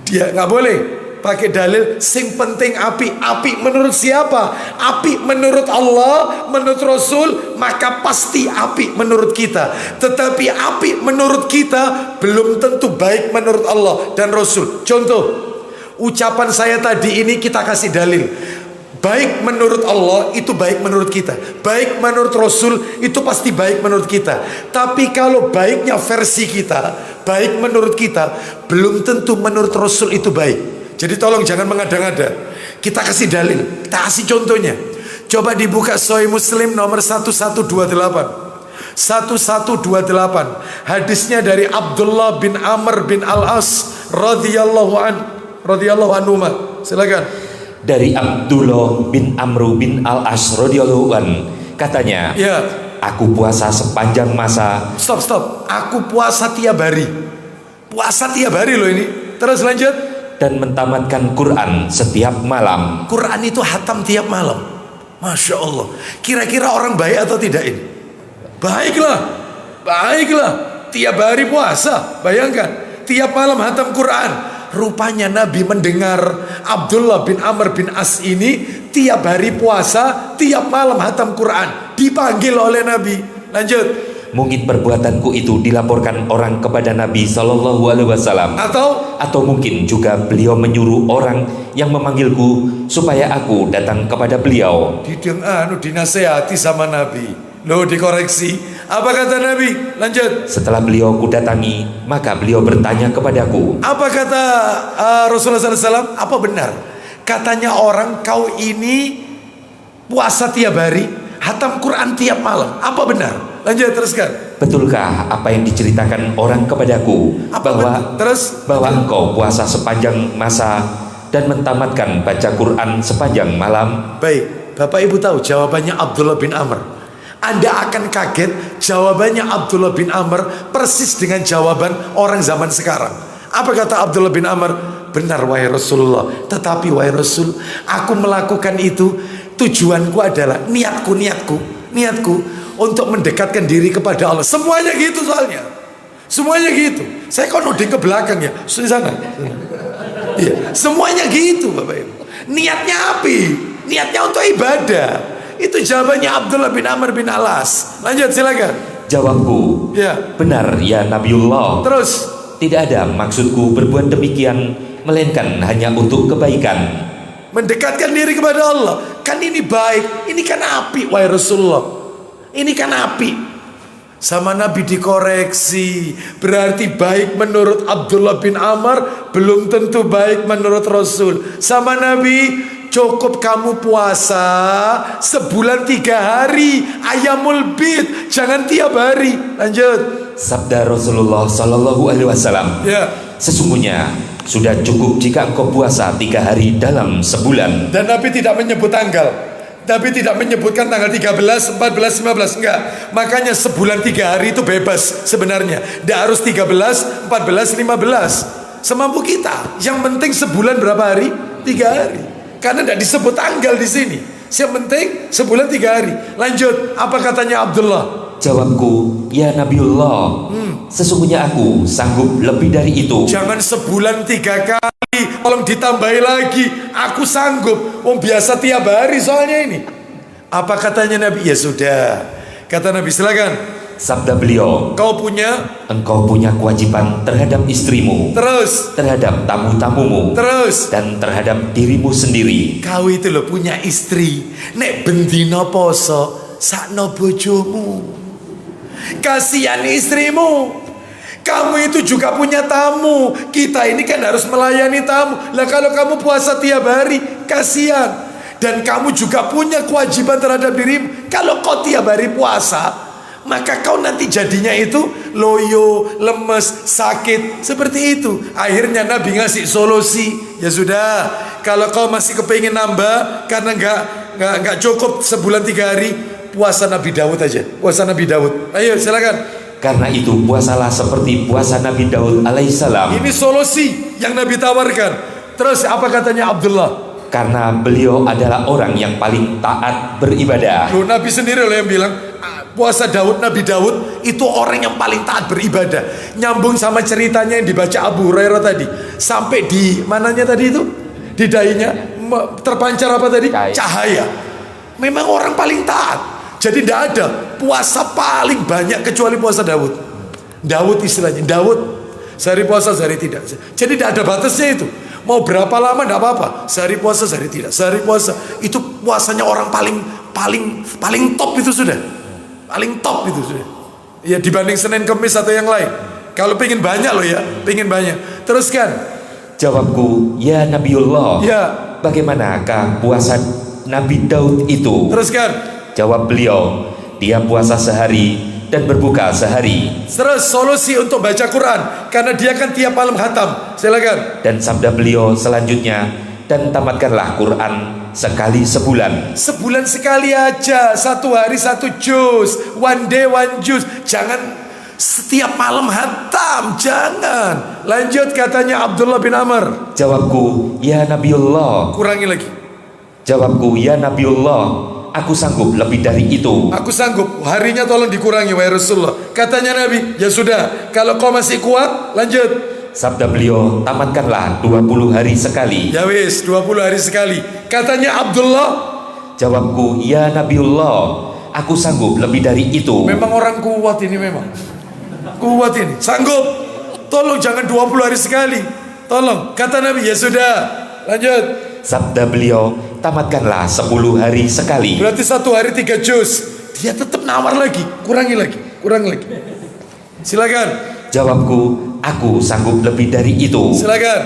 Speaker 1: Dia nggak boleh pakai dalil sing penting api. Api menurut siapa? Api menurut Allah, menurut Rasul, maka pasti api menurut kita. Tetapi api menurut kita belum tentu baik menurut Allah dan Rasul. Contoh, ucapan saya tadi ini kita kasih dalil. Baik menurut Allah itu baik menurut kita, baik menurut Rasul itu pasti baik menurut kita. Tapi kalau baiknya versi kita, baik menurut kita, belum tentu menurut Rasul itu baik. Jadi tolong jangan mengada-ngada. Kita kasih dalil, kita kasih contohnya. Coba dibuka Sahih Muslim nomor 1128. 1128. Hadisnya dari Abdullah bin Amr bin Al-As radhiyallahu anhu. Silakan.
Speaker 2: Dari Abdullah bin Amr bin Al-As radhiyallahu an katanya,
Speaker 1: ya,
Speaker 2: aku puasa sepanjang masa.
Speaker 1: Stop. Aku puasa tiap hari. Puasa tiap hari loh ini. Terus lanjut.
Speaker 2: Dan mentamatkan Quran setiap malam.
Speaker 1: Quran itu hatam tiap malam. Masya Allah. Kira-kira orang baik atau tidak ini? Baiklah. Tiap hari puasa. Bayangkan, tiap malam hatam Quran. Rupanya Nabi mendengar Abdullah bin Amr bin As ini tiap hari puasa, tiap malam hatam Quran. Dipanggil oleh Nabi. Lanjut.
Speaker 2: Mungkin perbuatanku itu dilaporkan orang kepada Nabi Sallallahu Alaihi Wasallam, atau mungkin juga beliau menyuruh orang yang memanggilku supaya aku datang kepada beliau.
Speaker 1: Dinasehati sama Nabi. Loh, dikoreksi. Apa kata Nabi? Lanjut.
Speaker 2: Setelah beliau kudatangi, maka beliau bertanya kepadaku.
Speaker 1: Apa kata Rasulullah SAW? Apa benar? Katanya orang kau ini puasa tiap hari, hatam Quran tiap malam. Apa benar? Lanjut, teruskan.
Speaker 2: Betulkah apa yang diceritakan orang kepadaku, bahwa engkau puasa sepanjang masa dan mentamatkan baca Quran sepanjang malam?
Speaker 1: Baik, Bapak Ibu tahu jawabannya Abdullah bin Amr. Anda akan kaget jawabannya Abdullah bin Amr persis dengan jawaban orang zaman sekarang. Apa kata Abdullah bin Amr? Benar wahai Rasulullah, tetapi wahai Rasul, aku melakukan itu tujuanku adalah niatku untuk mendekatkan diri kepada Allah. Semuanya gitu soalnya. Semuanya gitu. Saya kok nuding ke belakang ya? Di sana. Iya, semuanya gitu Bapak Ibu. Niatnya api, niatnya untuk ibadah. Itu jawabannya Abdullah bin Amr bin Al-As. Lanjut, silakan.
Speaker 2: Jawabku,
Speaker 1: ya,
Speaker 2: benar ya Nabiullah.
Speaker 1: Terus,
Speaker 2: tidak ada maksudku berbuat demikian, melainkan hanya untuk kebaikan,
Speaker 1: mendekatkan diri kepada Allah. Kan ini baik, ini kan api wahai Rasulullah. Ini kan api. Sama Nabi dikoreksi. Berarti baik menurut Abdullah bin Amr belum tentu baik menurut Rasul. Sama Nabi, cukup kamu puasa sebulan 3 hari, ayamul bid, jangan tiap hari. Lanjut.
Speaker 2: Sabda Rasulullah Sallallahu Alaihi Wasallam,
Speaker 1: Ya.
Speaker 2: sesungguhnya sudah cukup jika engkau puasa 3 hari dalam sebulan.
Speaker 1: Dan Nabi tidak menyebut tanggal. Nabi tidak menyebutkan tanggal 13, 14, 15. Enggak. Makanya sebulan 3 hari itu bebas sebenarnya. Tidak harus 13, 14, 15. Semampu kita. Yang penting sebulan berapa hari? 3 hari. Karena tidak disebut tanggal di sini. Yang penting sebulan 3 hari. Lanjut. Apa katanya Abdullah?
Speaker 2: Jawabku, ya Nabiullah, sesungguhnya aku sanggup lebih dari itu.
Speaker 1: Jangan sebulan 3 kali, tolong ditambahi lagi. Aku sanggup. Biasa tiap hari soalnya ini. Apa katanya Nabi? Ya sudah. Kata Nabi, silakan.
Speaker 2: Sabda beliau, engkau punya kewajiban terhadap istrimu,
Speaker 1: Terus,
Speaker 2: terhadap tamu-tamumu,
Speaker 1: terus.
Speaker 2: dan terhadap dirimu sendiri.
Speaker 1: Kau itu loh punya istri. Nek bendino poso, sakno bojomu. Kasihan istrimu. Kamu itu juga punya tamu. Kita ini kan harus melayani tamu. Lah kalau kamu puasa tiap hari, kasihan. Dan kamu juga punya kewajiban terhadap dirimu. Kalau kau tiap hari puasa, maka kau nanti jadinya itu loyo, lemes, sakit. Seperti itu. Akhirnya Nabi ngasih solusi. Ya sudah, kalau kau masih kepingin nambah karena nggak cukup sebulan 3 hari, puasa Nabi Daud aja. Puasa Nabi Daud. Ayo silakan.
Speaker 2: Karena itu puasalah seperti puasa Nabi Daud alaihissalam.
Speaker 1: Ini solusi yang Nabi tawarkan. Terus apa katanya Abdullah?
Speaker 2: Karena beliau adalah orang yang paling taat beribadah.
Speaker 1: Loh, Nabi sendiri loh yang bilang puasa Nabi Daud itu orang yang paling taat beribadah. Nyambung sama ceritanya yang dibaca Abu Hurairah tadi. Sampai di mananya tadi itu? Di dahinya terpancar apa tadi? Cahaya. Memang orang paling taat. Jadi tidak ada puasa paling banyak kecuali puasa Daud. Daud istilahnya, Daud sehari puasa sehari tidak. Jadi tidak ada batasnya itu. Mau berapa lama tidak apa-apa. Sehari puasa sehari tidak. Sehari puasa itu puasanya orang paling top itu sudah. Paling top itu sudah. Ya dibanding Senin Kemis atau yang lain. Kalau pengen banyak loh ya, pengen banyak. Teruskan.
Speaker 2: Jawabku, ya Nabiullah.
Speaker 1: Ya.
Speaker 2: Bagaimanakah puasa Nabi Daud itu?
Speaker 1: Teruskan.
Speaker 2: Jawab beliau, dia puasa sehari dan berbuka sehari.
Speaker 1: Terus solusi untuk baca Quran, karena dia kan tiap malam khatam. Silakan.
Speaker 2: Dan sabda beliau selanjutnya, dan tamatkanlah Quran sekali sebulan.
Speaker 1: Sebulan sekali aja, 1 hari 1 juz, one day 1 juz. Jangan setiap malam khatam, jangan. Lanjut katanya Abdullah bin Amr.
Speaker 2: Jawabku, ya Nabiullah.
Speaker 1: Kurangi lagi.
Speaker 2: Jawabku, ya Nabiullah, aku sanggup lebih dari itu.
Speaker 1: Aku sanggup, harinya tolong dikurangi wahai Rasulullah. Katanya Nabi, ya sudah, kalau kau masih kuat, lanjut.
Speaker 2: Sabda beliau, tamatkanlah 20 hari sekali.
Speaker 1: Ya wis, 20 hari sekali. Katanya Abdullah.
Speaker 2: Jawabku, ya Nabiullah, aku sanggup lebih dari itu.
Speaker 1: Memang orang kuat ini memang. Kuat ini, sanggup. Tolong jangan 20 hari sekali. Tolong, kata Nabi, ya sudah. Lanjut.
Speaker 2: Sabda beliau, tamatkanlah 10 hari sekali.
Speaker 1: Berarti 1 hari 3 juz. Dia tetap nawar lagi, kurangi lagi. Silakan.
Speaker 2: Jawabku, aku sanggup lebih dari itu.
Speaker 1: Silakan.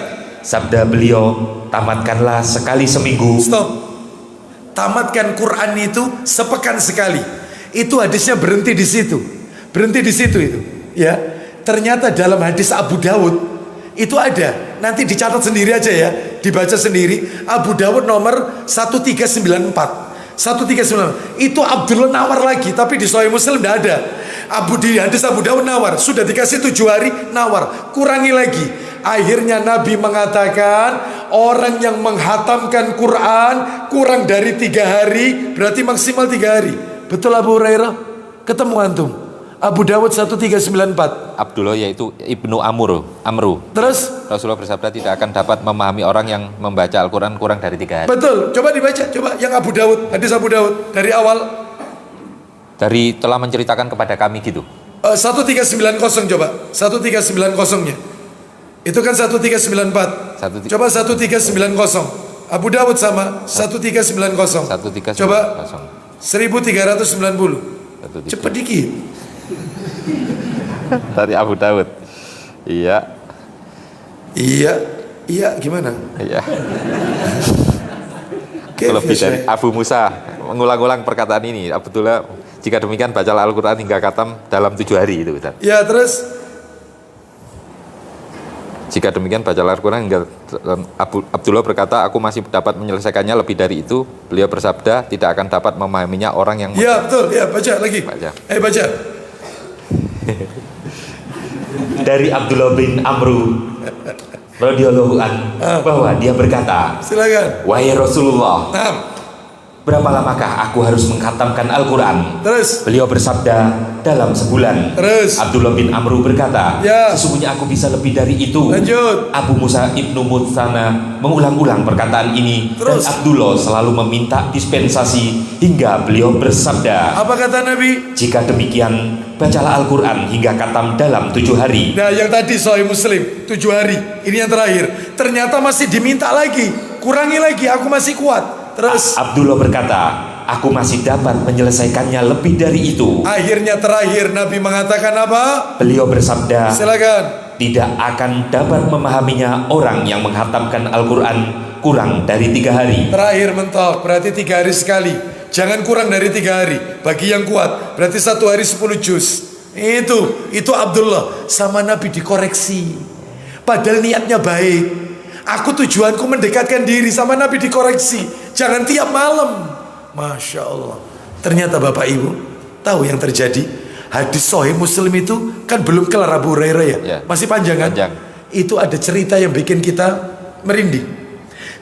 Speaker 2: Sabda beliau, tamatkanlah sekali seminggu.
Speaker 1: Stop. Tamatkan Quran itu sepekan sekali. Itu hadisnya berhenti di situ. Berhenti di situ itu. Ya. Ternyata dalam hadis Abu Dawud itu ada. Nanti dicatat sendiri aja ya. Dibaca sendiri. Abu Dawud nomor 1394. 1394. Itu Abdullah nawar lagi, tapi di Sahih Muslim tidak ada. Di hadis Abu Dawud nawar, sudah dikasih 7 hari nawar, kurangi lagi. Akhirnya Nabi mengatakan orang yang menghatamkan Quran kurang dari 3 hari berarti maksimal 3 hari. Betul Abu Hurairah? Ketemu antum. Abu Dawud 1394.
Speaker 3: Abdullah yaitu Ibnu Amru.
Speaker 1: Terus
Speaker 3: Rasulullah bersabda tidak akan dapat memahami orang yang membaca Al-Quran kurang dari 3 hari.
Speaker 1: betul, coba dibaca, coba yang Abu Dawud, hadis Abu Dawud dari awal.
Speaker 3: Dari telah menceritakan kepada kami gitu.
Speaker 1: 1390 coba, 1390-nya. Itu kan 1394. Coba 1390. Abu Dawud sama 1390.
Speaker 3: 1390.
Speaker 1: Coba 1390. Cepet dikit.
Speaker 3: Dari Abu Dawud. Iya.
Speaker 1: Iya gimana?
Speaker 3: Iya. Lebih dari Abu Musa mengulang-ulang perkataan ini. Abdullah Jika demikian bacalah Al-Quran hingga khatam dalam 7 hari itu Ustaz.
Speaker 1: Ya, terus
Speaker 3: Jika demikian bacalah Al-Quran hingga Abdullah berkata, aku masih dapat menyelesaikannya lebih dari itu. Beliau bersabda, tidak akan dapat memahaminya orang yang...
Speaker 1: ya betul, ya baca lagi.
Speaker 3: Baca.
Speaker 1: Baca.
Speaker 2: Dari Abdullah bin Amru radhiyallahu an bahwa dia berkata,
Speaker 1: Silakan.
Speaker 2: wahai Rasulullah,
Speaker 1: Nah,
Speaker 2: berapa lamakah aku harus mengkhatamkan Al-Quran?
Speaker 1: terus
Speaker 2: Beliau bersabda, dalam sebulan.
Speaker 1: Terus.
Speaker 2: Abdullah bin Amru berkata,
Speaker 1: Ya.
Speaker 2: sesungguhnya aku bisa lebih dari itu.
Speaker 1: Lanjut.
Speaker 2: Abu Musa ibnu Mutsana mengulang-ulang perkataan ini.
Speaker 1: Terus.
Speaker 2: Dan Abdullah selalu meminta dispensasi hingga beliau bersabda,
Speaker 1: apa kata Nabi?
Speaker 2: jika demikian, bacalah Al-Quran hingga khatam dalam 7 hari.
Speaker 1: Nah, yang tadi Sahih Muslim 7 hari. Ini yang terakhir. Ternyata masih diminta lagi. Kurangi lagi, aku masih kuat. Terus
Speaker 2: Abdullah berkata, aku masih dapat menyelesaikannya lebih dari itu.
Speaker 1: akhirnya terakhir Nabi mengatakan apa?
Speaker 2: Beliau bersabda,
Speaker 1: Silakan.
Speaker 2: tidak akan dapat memahaminya orang yang menghatamkan Al-Quran kurang dari 3 hari.
Speaker 1: Terakhir mentok, berarti 3 hari sekali. Jangan kurang dari 3 hari. Bagi yang kuat, berarti 1 hari 10 juz. Itu Abdullah sama Nabi dikoreksi. Padahal niatnya baik. Aku tujuanku mendekatkan diri, sama Nabi dikoreksi. Jangan tiap malam. Masya Allah. Ternyata Bapak Ibu tahu yang terjadi. Hadis Sahih Muslim itu kan belum kelar Abu Hurairah ya.
Speaker 3: Ya.
Speaker 1: Masih panjang kan?
Speaker 3: Panjang.
Speaker 1: Itu ada cerita yang bikin kita merinding.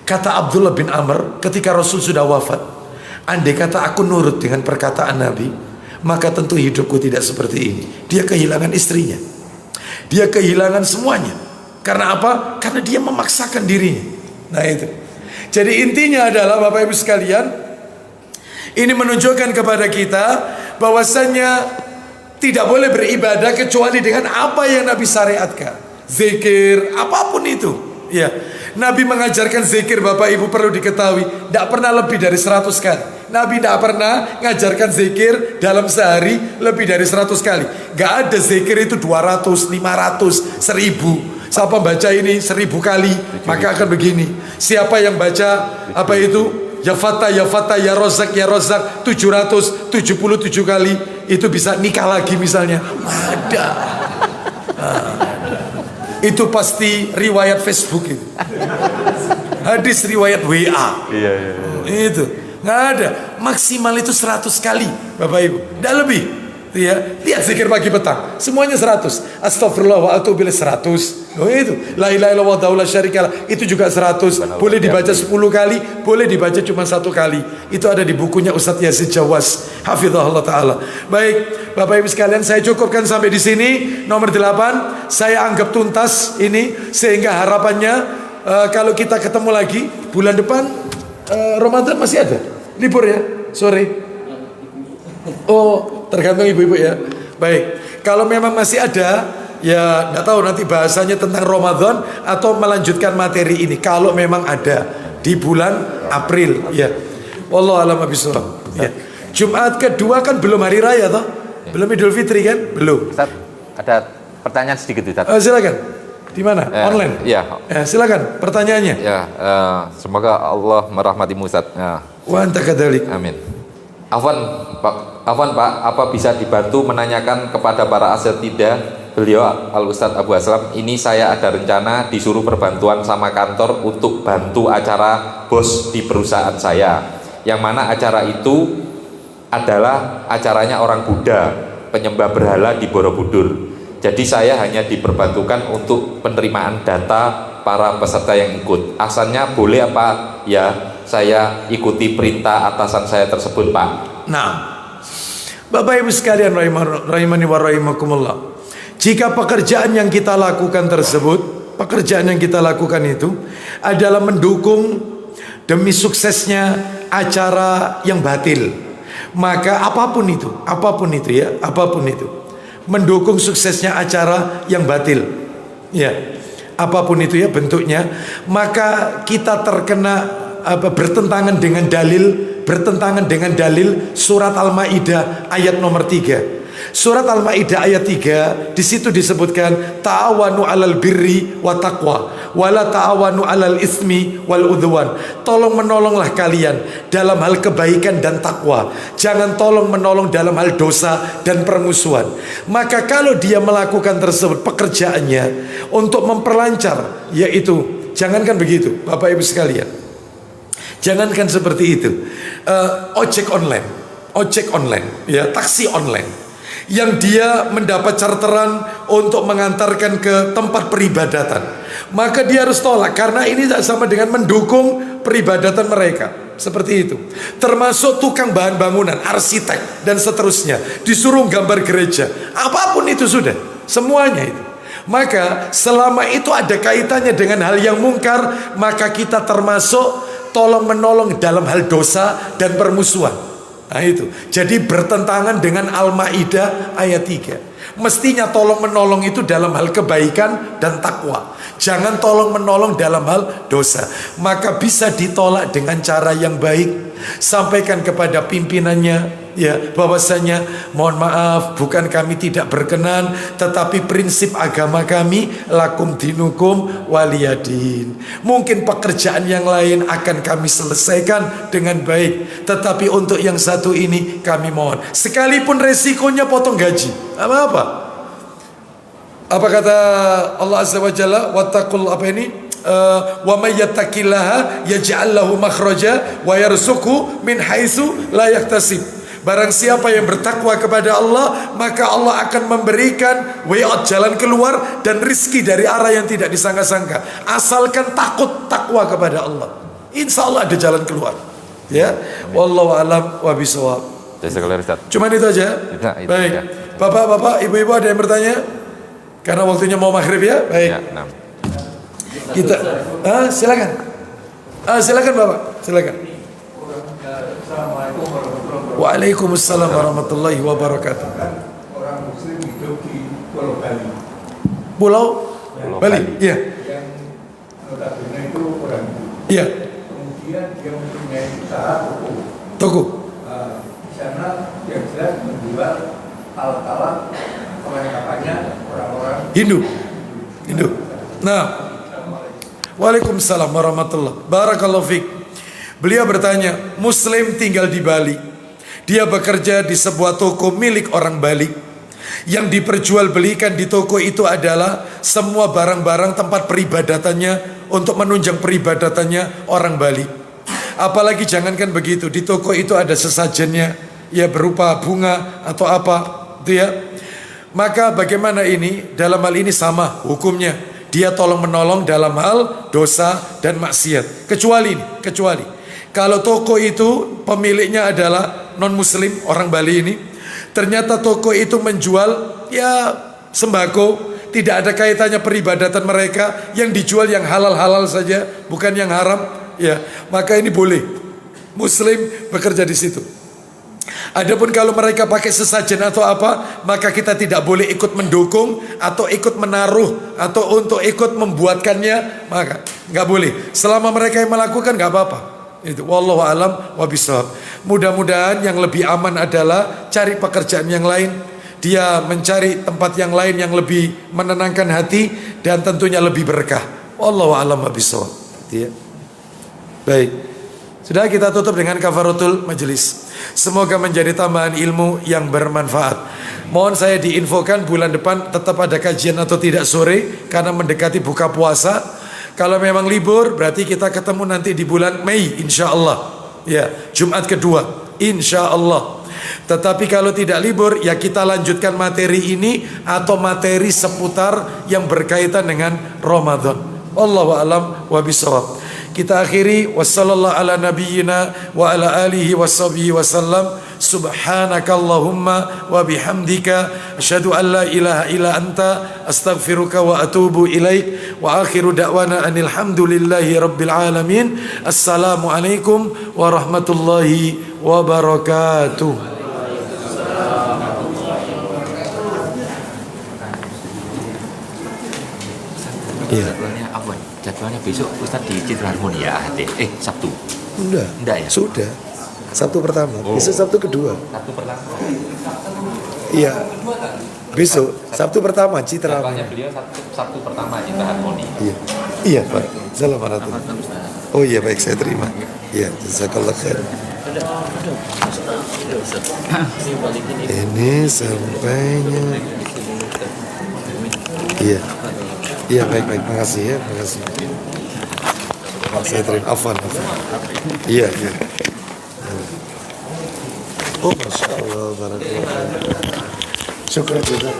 Speaker 1: Kata Abdullah bin Amr ketika Rasul sudah wafat, andai kata aku nurut dengan perkataan Nabi, maka tentu hidupku tidak seperti ini. Dia kehilangan istrinya, dia kehilangan semuanya. Karena apa? Karena dia memaksakan dirinya. Nah itu. Jadi intinya adalah Bapak Ibu sekalian, ini menunjukkan kepada kita bahwasannya tidak boleh beribadah kecuali dengan apa yang Nabi syariatkan. Zikir, apapun itu. Ya, Nabi mengajarkan zikir, Bapak Ibu perlu diketahui, tidak pernah lebih dari 100 kali. Nabi tidak pernah mengajarkan zikir dalam sehari lebih dari 100 kali. Gak ada zikir itu 200, 500, 1000. Siapa baca ini 1000 kali, maka akan begini. Siapa yang baca apa itu? Ya Fatah, ya Fatah, ya Rozak, ya Rozak 777 kali, itu bisa nikah lagi misalnya. Ada. Itu pasti riwayat Facebook itu. Hadis riwayat WA.
Speaker 3: Iya.
Speaker 1: Itu nggak ada. Maksimal itu 100 kali, Bapak Ibu. Tidak lebih. Ya, lihat zikir pagi petang, semuanya 100. Astagfirullah wa atubu ilaih 100. Oh itu, la ilaha illallah wahdahu la syarikalah, itu juga 100. Boleh dibaca 10 kali, boleh dibaca cuma 1 kali. Itu ada di bukunya Ustadz Yazid Jawas, hafizahullah taala. Baik, Bapak Ibu sekalian, saya cukupkan sampai di sini. Nomor 8, saya anggap tuntas ini, sehingga harapannya kalau kita ketemu lagi bulan depan, Ramadan masih ada libur ya, sore. Oh, tergantung ibu-ibu ya. Baik, kalau memang masih ada, ya nggak tahu nanti bahasanya tentang Ramadan atau melanjutkan materi ini. Kalau memang ada di bulan April, ya. Wallahu a'lam bishawab. Ya. Jumat kedua kan belum hari raya toh? Belum Idul Fitri kan? Belum.
Speaker 3: Ustaz, ada pertanyaan sedikit Ustaz.
Speaker 1: Silakan. Di mana? Online.
Speaker 3: Iya.
Speaker 1: Silakan pertanyaannya.
Speaker 3: Ya, semoga Allah merahmatimu Ustaz. Ya.
Speaker 1: Wa anta kadzalik.
Speaker 3: Amin. Afwan Pak, apa bisa dibantu menanyakan kepada para asatidz beliau Al-Ustadz Abu Aslam, ini saya ada rencana disuruh perbantuan sama kantor untuk bantu acara bos di perusahaan saya, yang mana acara itu adalah acaranya orang Buddha, penyembah berhala di Borobudur. Jadi saya hanya diperbantukan untuk penerimaan data para peserta yang ikut. Asalnya boleh apa ya saya ikuti perintah atasan saya tersebut, Pak?
Speaker 1: Nah, Bapak Ibu sekalian rahimani wa rahimakumullah, jika pekerjaan yang kita lakukan tersebut, pekerjaan yang kita lakukan itu adalah mendukung demi suksesnya acara yang batil, maka apapun itu ya, apapun itu mendukung suksesnya acara yang batil, ya, apapun itu ya bentuknya, maka kita terkena bertentangan dengan dalil surat Al-Maidah ayat nomor 3. Surat Al-Maidah ayat 3, di situ disebutkan ta'awanu 'alal birri wa taqwa wala ta'awanu 'alal ismi wal udwan. Tolong menolonglah kalian dalam hal kebaikan dan takwa. Jangan tolong menolong dalam hal dosa dan permusuhan. Maka kalau dia melakukan tersebut pekerjaannya untuk memperlancar, yaitu jangankan begitu Bapak Ibu sekalian, jangankan seperti itu, ojek online, ya, taksi online, yang dia mendapat charteran untuk mengantarkan ke tempat peribadatan, maka dia harus tolak karena ini tak sama dengan mendukung peribadatan mereka. Seperti itu. Termasuk tukang bahan bangunan, arsitek dan seterusnya, disuruh gambar gereja, apapun itu sudah, semuanya itu. Maka selama itu ada kaitannya dengan hal yang mungkar, maka kita termasuk tolong menolong dalam hal dosa dan permusuhan. Nah itu, jadi bertentangan dengan Al-Maidah ayat 3. Mestinya tolong menolong itu dalam hal kebaikan dan takwa. Jangan tolong menolong dalam hal dosa. Maka bisa ditolak dengan cara yang baik. Sampaikan kepada pimpinannya, ya, bahwasanya mohon maaf, bukan kami tidak berkenan, tetapi prinsip agama kami lakum dinukum waliyadin. Mungkin pekerjaan yang lain akan kami selesaikan dengan baik, tetapi untuk yang satu ini kami mohon, sekalipun resikonya potong gaji, apa-apa. Apa kata Allah Azza wa Jalla, wattaqul apa ini? Wa may yattaqillaha yaj'al lahu makhraja wa yarzuqhu min haitsu la yahtasib. Barang siapa yang bertakwa kepada Allah, maka Allah akan memberikan way out, jalan keluar, dan rizki dari arah yang tidak disangka-sangka. Asalkan takwa kepada Allah, insya Allah ada jalan keluar. Ya, wallahu alam wa bisawab. Cuman itu aja. Baik, bapak-bapak, ibu-ibu ada yang bertanya? Karena waktunya mau maghrib ya. Baik. Kita, silakan. Silakan bapak, silakan. Waalaikumsalam warahmatullahi wabarakatuh.
Speaker 5: Orang Muslim hidup di Pulau Bali.
Speaker 1: Pulau Bali, iya.
Speaker 5: Yang notabene itu orang itu.
Speaker 1: Iya.
Speaker 5: Kemudian dia mempunyai usaha
Speaker 1: Toko.
Speaker 5: Di sana yang jelas menjual alat-alat perlengkapannya orang-orang
Speaker 1: Hindu. Nah, waalaikumsalam warahmatullahi. Barakallahu fiik. Beliau bertanya, Muslim tinggal di Bali. Dia bekerja di sebuah toko milik orang Bali. Yang diperjualbelikan di toko itu adalah semua barang-barang tempat peribadatannya, untuk menunjang peribadatannya orang Bali. Apalagi jangankan begitu, di toko itu ada sesajennya, ya berupa bunga atau apa, itu ya. Maka bagaimana ini? Dalam hal ini sama hukumnya. Dia tolong menolong dalam hal dosa dan maksiat. Kecuali kalau toko itu pemiliknya adalah non muslim, orang Bali ini, ternyata toko itu menjual ya sembako, tidak ada kaitannya peribadatan mereka, yang dijual yang halal-halal saja, bukan yang haram, ya, maka ini boleh Muslim bekerja di situ. Adapun kalau mereka pakai sesajen atau apa, maka kita tidak boleh ikut mendukung atau ikut menaruh atau untuk ikut membuatkannya, maka nggak boleh. Selama mereka yang melakukan nggak apa-apa. Itu wallahu alam wa bisawab. Mudah-mudahan yang lebih aman adalah cari pekerjaan yang lain. Dia mencari tempat yang lain yang lebih menenangkan hati dan tentunya lebih berkah. Wallahu alam wa bisawab. Ya. Baik. Sudah, kita tutup dengan kafaratul majelis. Semoga menjadi tambahan ilmu yang bermanfaat. Mohon saya diinfokan bulan depan tetap ada kajian atau tidak sore, karena mendekati buka puasa. Kalau memang libur berarti kita ketemu nanti di bulan Mei insya Allah, ya, Jumat kedua insya Allah. Tetapi kalau tidak libur, ya kita lanjutkan materi ini atau materi seputar yang berkaitan dengan Ramadan. Wallahu alam wa bisawab. Kita akhiri, wassallallahu ala nabiyyina wa ala alihi washabihi wasallam. Subhanakallahumma wa bihamdika asyhadu an la ilaha illa anta astaghfiruka wa atubu ilaik. Wa akhiru da'wana anil hamdulillahi rabbil alamin. Assalamu alaikum warahmatullahi wabarakatuh.
Speaker 2: Iya. Jadwalnya besok Ustaz di Citra Harmoni ya, Sabtu. Enggak ya?
Speaker 1: Sudah. Sabtu pertama, besok Sabtu kedua.
Speaker 2: Sabtu pertama.
Speaker 1: Iya. Besok Sabtu pertama Citra Harmoni.
Speaker 2: Jadwalnya beliau Sabtu pertama Citra Harmoni.
Speaker 1: Iya. Iya Pak, Assalamualaikum. Oh iya baik, saya terima. Iya, jazakallah khair. Ini sampainya. Iya. Iya baik, makasih ya, makasih. Saya terima, afwan. Iya. Oh Masya Allah, barakallah. Syukur juga.